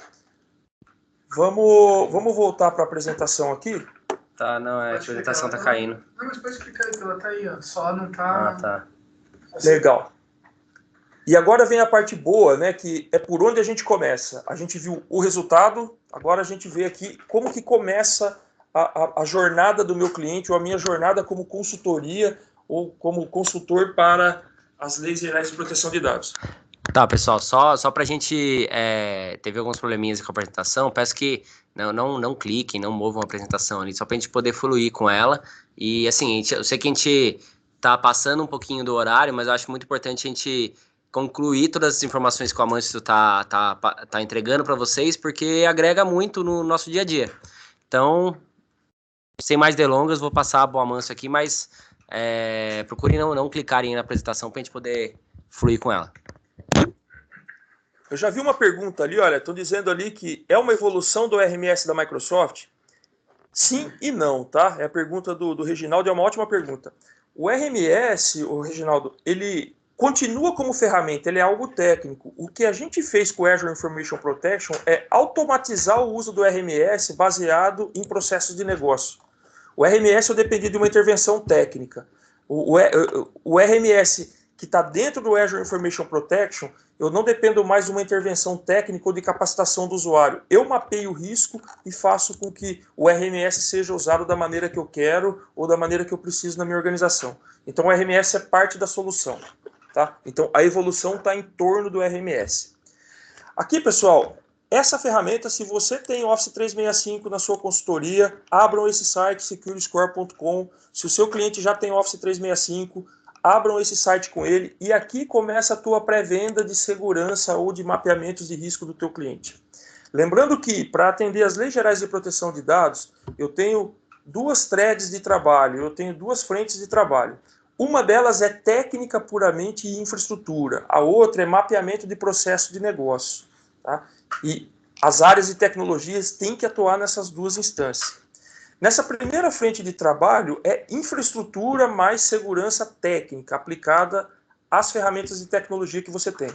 Vamos voltar para a apresentação aqui? Tá, não, a apresentação está caindo. Não, mas pode explicar aí, ela tá aí, ó. Só não tá... Ah, tá. Legal. E agora vem a parte boa, né, que é por onde a gente começa. A gente viu o resultado, agora a gente vê aqui como que começa a jornada do meu cliente, ou a minha jornada como consultoria, ou como consultor para as leis gerais de proteção de dados. Tá, pessoal, só para a gente... teve alguns probleminhas com a apresentação, peço que não cliquem, não movam a apresentação ali, só para a gente poder fluir com ela. E assim, eu sei que a gente tá passando um pouquinho do horário, mas eu acho muito importante a gente concluir todas as informações que o Amâncio tá entregando para vocês, porque agrega muito no nosso dia a dia. Então, sem mais delongas, vou passar para o Amâncio aqui, mas procurem não clicarem na apresentação para a gente poder fluir com ela. Eu já vi uma pergunta ali, olha, estão dizendo ali que é uma evolução do RMS da Microsoft? Sim e não, tá? É a pergunta do Reginaldo, é uma ótima pergunta. O RMS, o Reginaldo, ele continua como ferramenta, ele é algo técnico. O que a gente fez com o Azure Information Protection é automatizar o uso do RMS baseado em processos de negócio. O RMS eu dependi de uma intervenção técnica. O RMS que está dentro do Azure Information Protection, eu não dependo mais de uma intervenção técnica ou de capacitação do usuário. Eu mapeio o risco e faço com que o RMS seja usado da maneira que eu quero ou da maneira que eu preciso na minha organização. Então o RMS é parte da solução. Tá? Então, a evolução está em torno do RMS. Aqui, pessoal, essa ferramenta, se você tem Office 365 na sua consultoria, abram esse site, securiscore.com. Se o seu cliente já tem Office 365, abram esse site com ele e aqui começa a tua pré-venda de segurança ou de mapeamentos de risco do teu cliente. Lembrando que, para atender as leis gerais de proteção de dados, eu tenho duas threads de trabalho, eu tenho duas frentes de trabalho. Uma delas é técnica puramente e infraestrutura, a outra é mapeamento de processo de negócio. Tá? E as áreas de tecnologias têm que atuar nessas duas instâncias. Nessa primeira frente de trabalho é infraestrutura mais segurança técnica aplicada às ferramentas de tecnologia que você tem.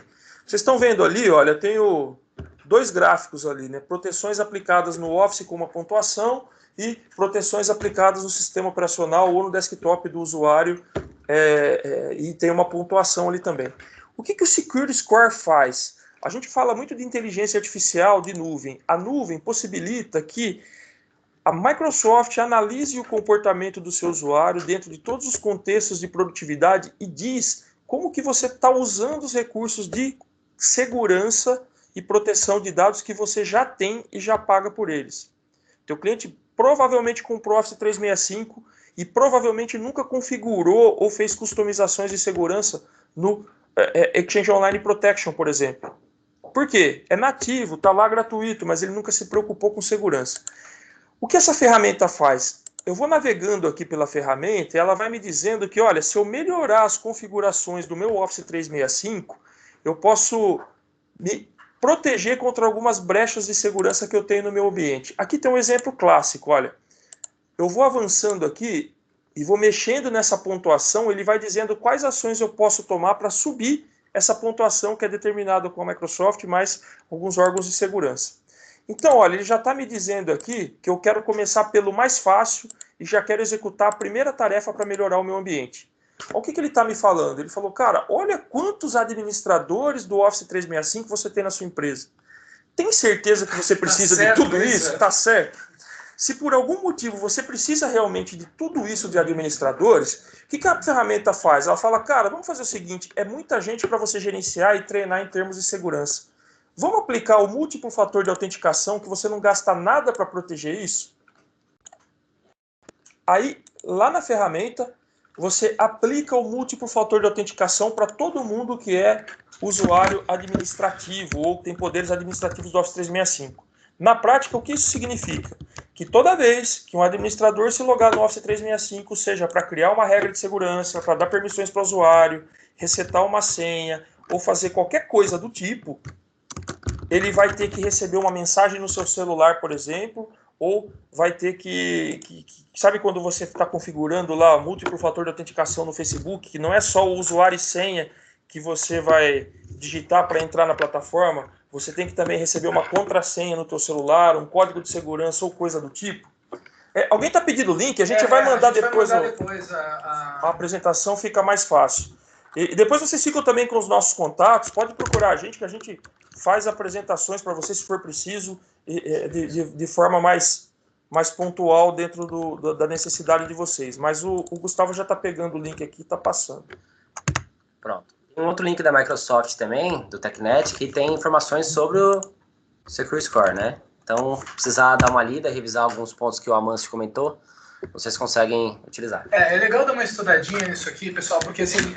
Vocês estão vendo ali, olha, eu tenho dois gráficos ali, né? Proteções aplicadas no Office com uma pontuação e proteções aplicadas no sistema operacional ou no desktop do usuário e tem uma pontuação ali também. O que o Security Score faz? A gente fala muito de inteligência artificial de nuvem. A nuvem possibilita que a Microsoft analise o comportamento do seu usuário dentro de todos os contextos de produtividade e diz como que você está usando os recursos de segurança e proteção de dados que você já tem e já paga por eles. Teu cliente provavelmente comprou Office 365 e provavelmente nunca configurou ou fez customizações de segurança no Exchange Online Protection, por exemplo. Por quê? É nativo, está lá gratuito, mas ele nunca se preocupou com segurança. O que essa ferramenta faz? Eu vou navegando aqui pela ferramenta e ela vai me dizendo que, olha, se eu melhorar as configurações do meu Office 365, eu posso me proteger contra algumas brechas de segurança que eu tenho no meu ambiente. Aqui tem um exemplo clássico, olha. Eu vou avançando aqui e vou mexendo nessa pontuação, ele vai dizendo quais ações eu posso tomar para subir essa pontuação que é determinada com a Microsoft, mais alguns órgãos de segurança. Então, olha, ele já está me dizendo aqui que eu quero começar pelo mais fácil e já quero executar a primeira tarefa para melhorar o meu ambiente. Olha o que ele está me falando. Ele falou, cara, olha quantos administradores do Office 365 você tem na sua empresa. Tem certeza que você precisa de tudo isso? Está certo. Se por algum motivo você precisa realmente de tudo isso de administradores, o que a ferramenta faz? Ela fala, cara, vamos fazer o seguinte, é muita gente para você gerenciar e treinar em termos de segurança. Vamos aplicar o múltiplo fator de autenticação, que você não gasta nada para proteger isso? Aí, lá na ferramenta, você aplica o múltiplo fator de autenticação para todo mundo que é usuário administrativo ou tem poderes administrativos do Office 365. Na prática, o que isso significa? Que toda vez que um administrador se logar no Office 365, seja para criar uma regra de segurança, para dar permissões para o usuário, resetar uma senha ou fazer qualquer coisa do tipo, ele vai ter que receber uma mensagem no seu celular, por exemplo, ou vai ter que sabe quando você está configurando lá o múltiplo fator de autenticação no Facebook, que não é só o usuário e senha que você vai digitar para entrar na plataforma, você tem que também receber uma contrassenha no teu celular, um código de segurança ou coisa do tipo. Alguém está pedindo o link? A gente vai mandar depois. A apresentação fica mais fácil. E depois vocês ficam também com os nossos contatos, pode procurar a gente, que a gente faz apresentações para vocês, se for preciso, de forma mais pontual dentro da necessidade de vocês. Mas o Gustavo já está pegando o link aqui e está passando. Pronto. Tem um outro link da Microsoft também, do TechNet, que tem informações sobre o Security Score, né? Então, precisar dar uma lida, revisar alguns pontos que o Amâncio comentou, vocês conseguem utilizar. É legal dar uma estudadinha nisso aqui, pessoal, porque assim,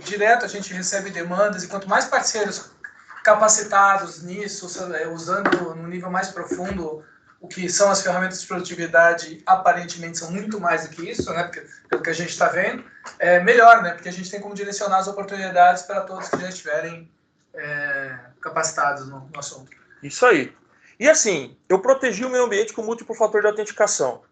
direto a gente recebe demandas e quanto mais parceiros capacitados nisso, usando no nível mais profundo o que são as ferramentas de produtividade, aparentemente são muito mais do que isso, né? Porque, pelo que a gente está vendo, melhor, né? Porque a gente tem como direcionar as oportunidades para todos que já estiverem capacitados no assunto. Isso aí. E assim, eu protegi o meu ambiente com múltiplo fator de autenticação.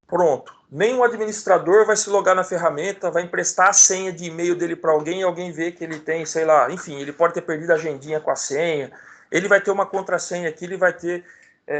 Pronto. Nenhum administrador vai se logar na ferramenta, vai emprestar a senha de e-mail dele para alguém e alguém vê que ele tem, sei lá, enfim, ele pode ter perdido a agendinha com a senha, ele vai ter uma contrassenha aqui, ele vai ter,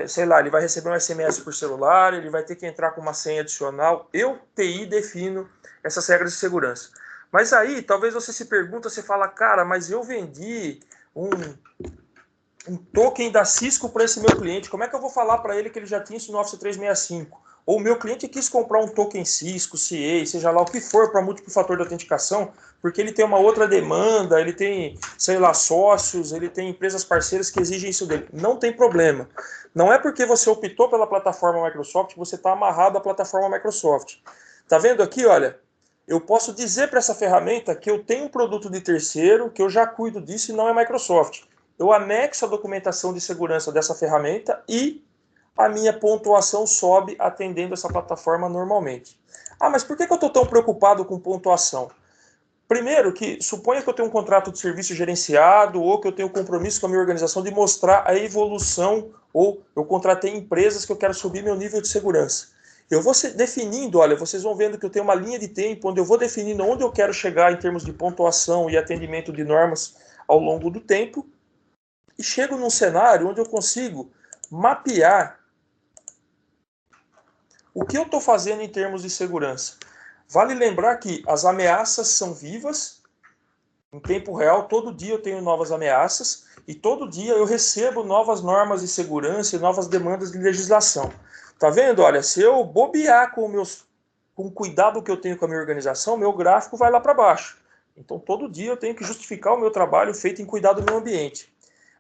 sei lá, ele vai receber um SMS por celular, ele vai ter que entrar com uma senha adicional. Eu, TI, defino essas regras de segurança. Mas aí, talvez você se pergunta, você fala, cara, mas eu vendi um token da Cisco para esse meu cliente, como é que eu vou falar para ele que ele já tinha isso no Office 365? Ou o meu cliente quis comprar um token Cisco, CA, seja lá o que for, para múltiplo fator de autenticação, porque ele tem uma outra demanda, ele tem, sei lá, sócios, ele tem empresas parceiras que exigem isso dele. Não tem problema. Não é porque você optou pela plataforma Microsoft que você está amarrado à plataforma Microsoft. Tá vendo aqui, olha? Eu posso dizer para essa ferramenta que eu tenho um produto de terceiro, que eu já cuido disso e não é Microsoft. Eu anexo a documentação de segurança dessa ferramenta e a minha pontuação sobe atendendo essa plataforma normalmente. Ah, mas por que eu estou tão preocupado com pontuação? Primeiro, que suponha que eu tenho um contrato de serviço gerenciado ou que eu tenho compromisso com a minha organização de mostrar a evolução, ou eu contratei empresas que eu quero subir meu nível de segurança. Eu vou definindo, olha, vocês vão vendo que eu tenho uma linha de tempo onde eu vou definindo onde eu quero chegar em termos de pontuação e atendimento de normas ao longo do tempo. e chego num cenário onde eu consigo mapear o que eu estou fazendo em termos de segurança. Vale lembrar que as ameaças são vivas, em tempo real, todo dia eu tenho novas ameaças e todo dia eu recebo novas normas de segurança e novas demandas de legislação. Tá vendo? Olha, se eu bobear com o cuidado que eu tenho com a minha organização, meu gráfico vai lá para baixo. Então, todo dia eu tenho que justificar o meu trabalho feito em cuidar do meu ambiente.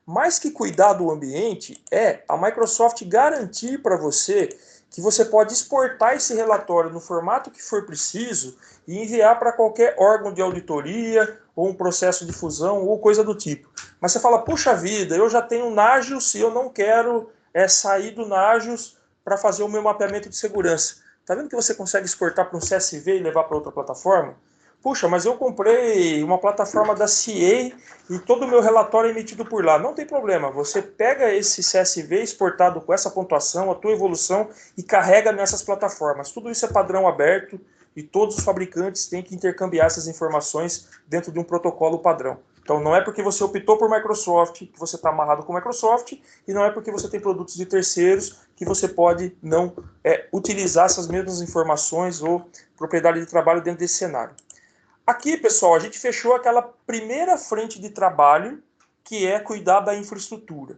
Mais que cuidar do ambiente, é a Microsoft garantir para você que você pode exportar esse relatório no formato que for preciso e enviar para qualquer órgão de auditoria ou um processo de fusão ou coisa do tipo. Mas você fala, puxa vida, eu já tenho Nagios e eu não quero sair do Nagios para fazer o meu mapeamento de segurança. Está vendo que você consegue exportar para um CSV e levar para outra plataforma? Puxa, mas eu comprei uma plataforma da CA e todo o meu relatório é emitido por lá. Não tem problema, você pega esse CSV exportado com essa pontuação, a tua evolução e carrega nessas plataformas. Tudo isso é padrão aberto e todos os fabricantes têm que intercambiar essas informações dentro de um protocolo padrão. Então não é porque você optou por Microsoft que você está amarrado com Microsoft e não é porque você tem produtos de terceiros que você pode não utilizar essas mesmas informações ou propriedade de trabalho dentro desse cenário. Aqui, pessoal, a gente fechou aquela primeira frente de trabalho, que é cuidar da infraestrutura.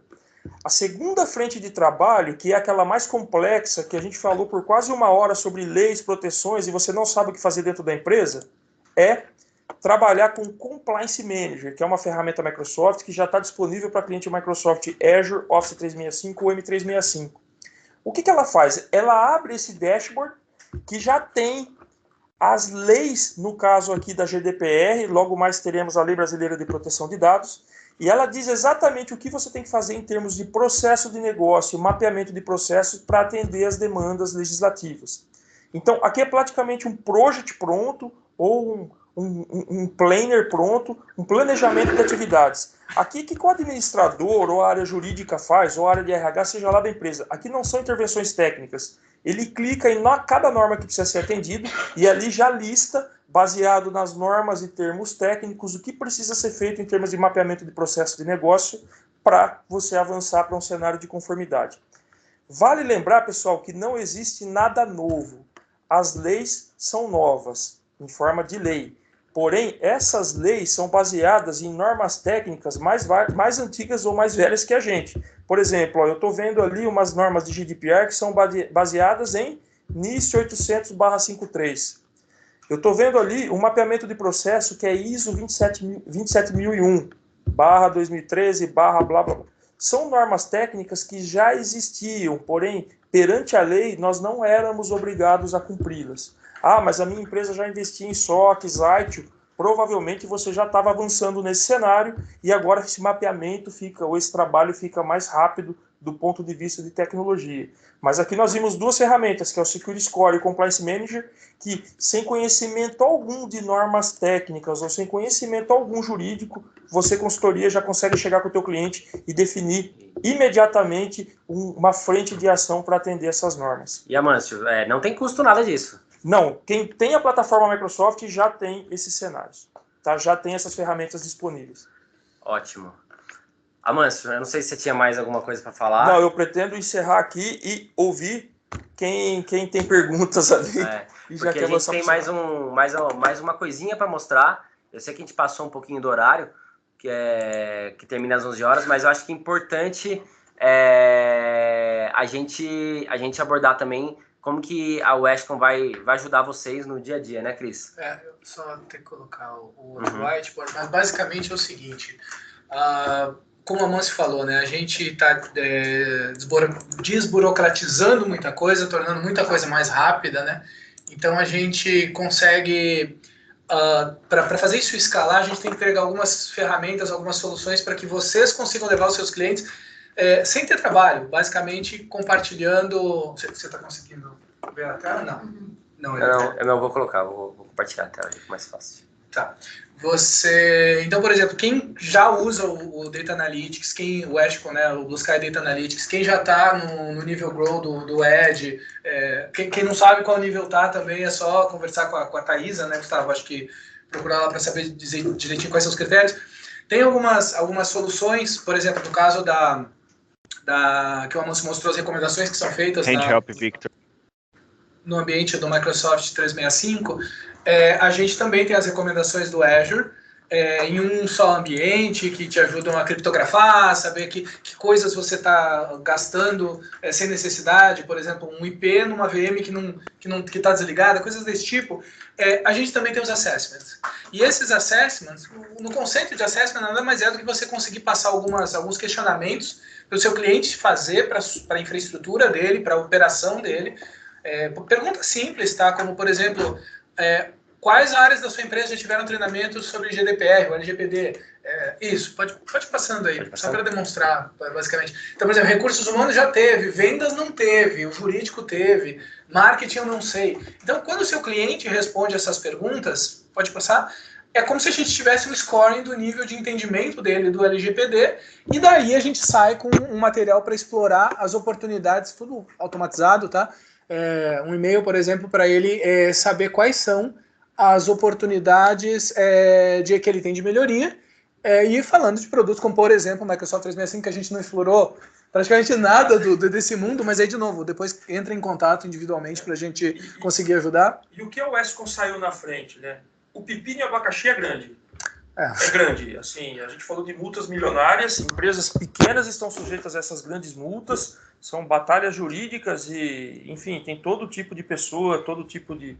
A segunda frente de trabalho, que é aquela mais complexa, que a gente falou por quase 1 hora sobre leis, proteções, e você não sabe o que fazer dentro da empresa, é trabalhar com Compliance Manager, que é uma ferramenta Microsoft que já está disponível para cliente Microsoft Azure, Office 365 ou M365. O que ela faz? Ela abre esse dashboard que já tem as leis, no caso aqui da GDPR, logo mais teremos a Lei Brasileira de Proteção de Dados, e ela diz exatamente o que você tem que fazer em termos de processo de negócio, mapeamento de processos para atender as demandas legislativas. Então, aqui é praticamente um project pronto ou um planner pronto, um planejamento de atividades. Aqui, o que o administrador ou a área jurídica faz, ou a área de RH, seja lá da empresa? Aqui não são intervenções técnicas. Ele clica em cada norma que precisa ser atendido e ali já lista, baseado nas normas e termos técnicos, o que precisa ser feito em termos de mapeamento de processo de negócio para você avançar para um cenário de conformidade. Vale lembrar, pessoal, que não existe nada novo. As leis são novas, em forma de lei. Porém, essas leis são baseadas em normas técnicas mais antigas ou mais velhas que a gente. Por exemplo, eu estou vendo ali umas normas de GDPR que são baseadas em NIS 800/53. Eu estou vendo ali um mapeamento de processo que é ISO 27001/2013, blá, blá, blá. São normas técnicas que já existiam, porém, perante a lei, nós não éramos obrigados a cumpri-las. Ah, mas a minha empresa já investia em SOC, ITIL. Provavelmente você já estava avançando nesse cenário e agora esse mapeamento ou esse trabalho fica mais rápido do ponto de vista de tecnologia. Mas aqui nós vimos 2 ferramentas, que é o Security Score e o Compliance Manager, que sem conhecimento algum de normas técnicas ou sem conhecimento algum jurídico, você, consultoria, já consegue chegar com o teu cliente e definir imediatamente uma frente de ação para atender essas normas. E, Amâncio, não tem custo nada disso. Não, quem tem a plataforma Microsoft já tem esses cenários, tá? Já tem essas ferramentas disponíveis. Ótimo. Amâncio, eu não sei se você tinha mais alguma coisa para falar. Não, eu pretendo encerrar aqui e ouvir quem tem perguntas ali. E já porque a gente tem mais uma coisinha para mostrar. Eu sei que a gente passou um pouquinho do horário, que termina às 11 horas, mas eu acho que é importante a gente abordar também como que a Westcom vai ajudar vocês no dia a dia, né, Cris? Eu só tenho que colocar o outro whiteboard, mas basicamente é o seguinte, como a Amâncio falou, né, a gente está desburocratizando muita coisa, tornando muita coisa mais rápida, né, então a gente consegue, para fazer isso escalar, a gente tem que pegar algumas ferramentas, algumas soluções para que vocês consigam levar os seus clientes sem ter trabalho, basicamente compartilhando. Você está conseguindo ver a tela? Não. Eu vou colocar, vou compartilhar a tela, é mais fácil. Tá. Então, por exemplo, quem já usa o Data Analytics, o Westcom, né, o Blue Sky Data Analytics, quem já está no nível Grow do Edge, quem não sabe qual nível está também, é só conversar com a Thaisa, né, Gustavo? Acho que procurar lá para saber dizer direitinho quais são os critérios. Tem algumas soluções, por exemplo, no caso que o Amancio mostrou as recomendações que são feitas no ambiente do Microsoft 365, a gente também tem as recomendações do Azure, em um só ambiente, que te ajudam a criptografar, saber que coisas você está gastando sem necessidade, por exemplo, um IP numa VM que está desligada, coisas desse tipo. A gente também tem os assessments. E esses assessments, no conceito de assessment, nada mais é do que você conseguir passar alguns questionamentos para o seu cliente fazer para a infraestrutura dele, para a operação dele. Perguntas simples, tá? Como, por exemplo, quais áreas da sua empresa já tiveram treinamento sobre GDPR ou LGPD? Isso, pode passando aí, só para demonstrar, basicamente. Então, por exemplo, recursos humanos já teve, vendas não teve, o jurídico teve, marketing eu não sei. Então, quando o seu cliente responde essas perguntas, pode passar, é como se a gente tivesse um scoring do nível de entendimento dele do LGPD, e daí a gente sai com um material para explorar as oportunidades, tudo automatizado, tá? Um e-mail, por exemplo, para ele saber quais são as oportunidades que ele tem de melhoria, e falando de produtos como, por exemplo, o Microsoft 365, que a gente não explorou praticamente nada desse mundo, mas aí, de novo, depois entra em contato individualmente para a gente conseguir ajudar. E o que a Westcon saiu na frente, né? O pepino e abacaxi é grande. É grande. Assim, a gente falou de multas milionárias, empresas pequenas estão sujeitas a essas grandes multas, são batalhas jurídicas e, enfim, tem todo tipo de pessoa, todo tipo de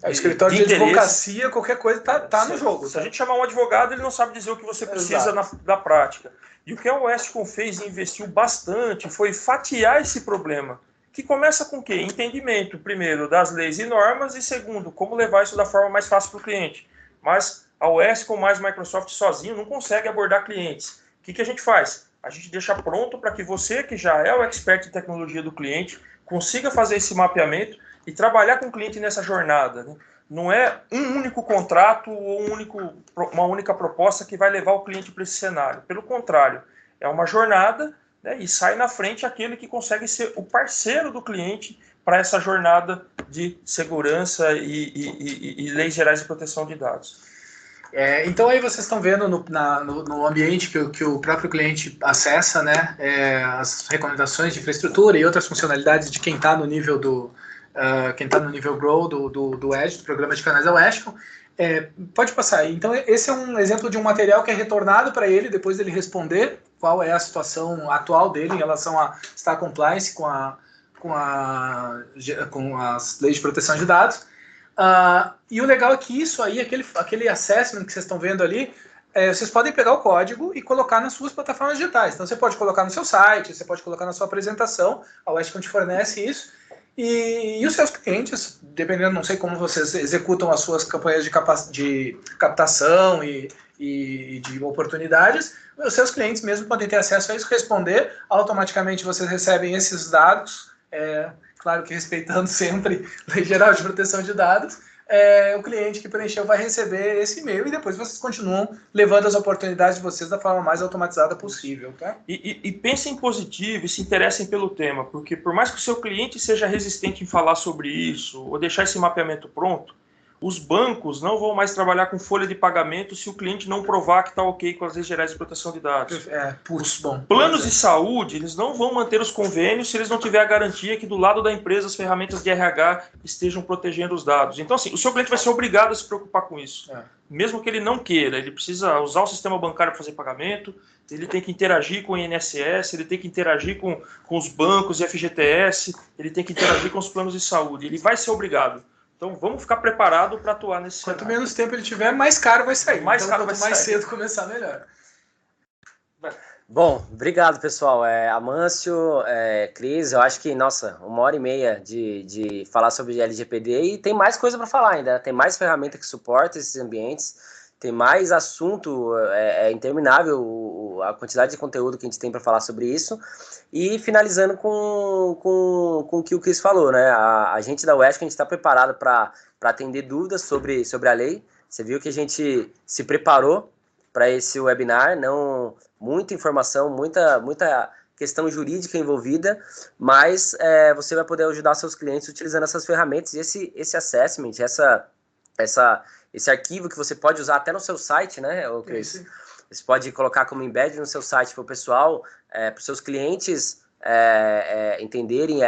escritório de advocacia, qualquer coisa tá no jogo. Se a gente chamar um advogado, ele não sabe dizer o que você precisa da prática. E o que a Westcon fez e investiu bastante foi fatiar esse problema, que começa com o quê? Entendimento, primeiro, das leis e normas, e segundo, como levar isso da forma mais fácil para o cliente. Mas a Westcon mais Microsoft sozinho não consegue abordar clientes. O que a gente faz? A gente deixa pronto para que você, que já é o expert em tecnologia do cliente, consiga fazer esse mapeamento e trabalhar com o cliente nessa jornada, né? Não é um único contrato ou uma única proposta que vai levar o cliente para esse cenário. Pelo contrário, é uma jornada, né, e sai na frente aquele que consegue ser o parceiro do cliente para essa jornada de segurança e leis gerais de proteção de dados. Então aí vocês estão vendo no ambiente que o próprio cliente acessa, né, as recomendações de infraestrutura e outras funcionalidades de quem está no nível no nível Grow do Edge, do programa de canais da Westcon. Pode passar aí. Então esse é um exemplo de um material que é retornado para ele depois dele responder qual é a situação atual dele em relação a Stack Compliance com as leis de proteção de dados. E o legal é que isso aí, aquele assessment que vocês estão vendo ali, vocês podem pegar o código e colocar nas suas plataformas digitais. Então você pode colocar no seu site, você pode colocar na sua apresentação, a Westcon te fornece isso, e os seus clientes, dependendo, não sei como vocês executam as suas campanhas de captação e de oportunidades, os seus clientes mesmo podem ter acesso a isso, responder, automaticamente vocês recebem esses dados, claro que respeitando sempre a Lei Geral de Proteção de Dados, o cliente que preencheu vai receber esse e-mail e depois vocês continuam levando as oportunidades de vocês da forma mais automatizada possível, tá? E pensem positivo e se interessem pelo tema, porque por mais que o seu cliente seja resistente em falar sobre isso ou deixar esse mapeamento pronto, os bancos não vão mais trabalhar com folha de pagamento se o cliente não provar que está ok com as leis gerais de proteção de dados. Planos de saúde, eles não vão manter os convênios se eles não tiverem a garantia que do lado da empresa as ferramentas de RH estejam protegendo os dados. Então, assim, o seu cliente vai ser obrigado a se preocupar com isso. Mesmo que ele não queira, ele precisa usar o sistema bancário para fazer pagamento, ele tem que interagir com o INSS, ele tem que interagir com os bancos e FGTS, ele tem que interagir com os planos de saúde. Ele vai ser obrigado. Então vamos ficar preparado para atuar nesse cenário. Quanto menos tempo ele tiver, mais caro vai sair. Quanto mais cedo começar, melhor. Bom, obrigado, pessoal. Amâncio, Cris, eu acho que, nossa, 1h30 de falar sobre LGPD e tem mais coisa para falar ainda. Tem mais ferramenta que suporta esses ambientes, tem mais assunto, é interminável a quantidade de conteúdo que a gente tem para falar sobre isso. E finalizando com o que o Cris falou, né? A gente da Westcon, a gente está preparado para atender dúvidas sobre a lei. Você viu que a gente se preparou para esse webinar, não muita informação, muita questão jurídica envolvida, mas você vai poder ajudar seus clientes utilizando essas ferramentas e esse assessment, esse arquivo que você pode usar até no seu site, né, Cris? Você pode colocar como embed no seu site para o pessoal, para os seus clientes entenderem,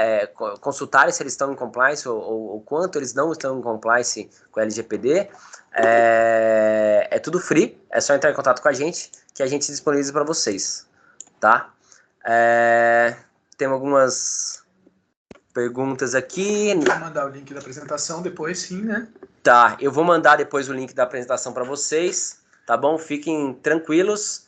consultarem se eles estão em compliance ou quanto eles não estão em compliance com a LGPD. É tudo free, é só entrar em contato com a gente que a gente disponibiliza para vocês, tá? Tem algumas perguntas aqui. Vou mandar o link da apresentação depois, sim, né? Tá, eu vou mandar depois o link da apresentação para vocês, tá bom? Fiquem tranquilos.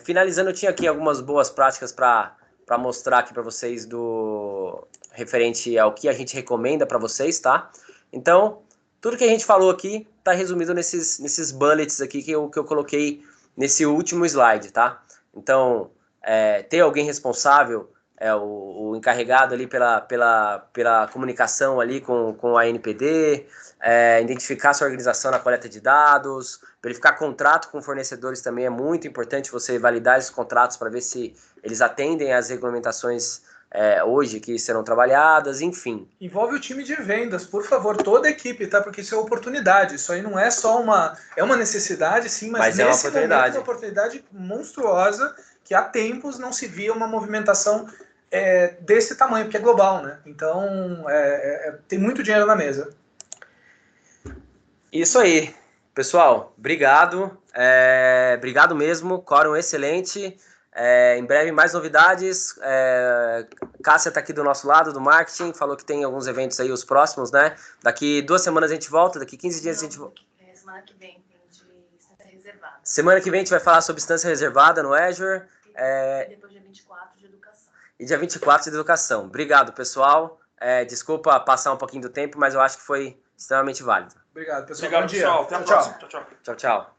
Finalizando, eu tinha aqui algumas boas práticas para mostrar aqui para vocês do referente ao que a gente recomenda para vocês, tá? Então, tudo que a gente falou aqui está resumido nesses bullets aqui que eu coloquei nesse último slide, tá? Então, ter alguém responsável, o encarregado ali pela comunicação ali com a ANPD, identificar sua organização na coleta de dados, verificar contrato com fornecedores também é muito importante, você validar esses contratos para ver se eles atendem às regulamentações hoje que serão trabalhadas, enfim. Envolve o time de vendas, por favor, toda a equipe, tá? Porque isso é oportunidade, isso aí não é só uma necessidade, sim, mas nesse é uma oportunidade. momento é uma oportunidade monstruosa que há tempos não se via uma movimentação desse tamanho, porque é global, né? Então, tem muito dinheiro na mesa. Isso aí. Pessoal, obrigado. Obrigado mesmo. Quórum excelente. Em breve, mais novidades. Cássia está aqui do nosso lado, do marketing. Falou que tem alguns eventos aí, os próximos, né? Daqui 2 semanas a gente volta. Daqui 15 dias a gente volta. Semana que vem tem de instância reservada. Semana que vem a gente vai falar sobre instância reservada no Azure. E depois dia 24 de educação. E dia 24 de educação. Obrigado, pessoal. Desculpa passar um pouquinho do tempo, mas eu acho que foi extremamente válido. Obrigado, pessoal. Obrigado, Bom dia. pessoal. Até a próxima. Tchau, tchau. Tchau, tchau.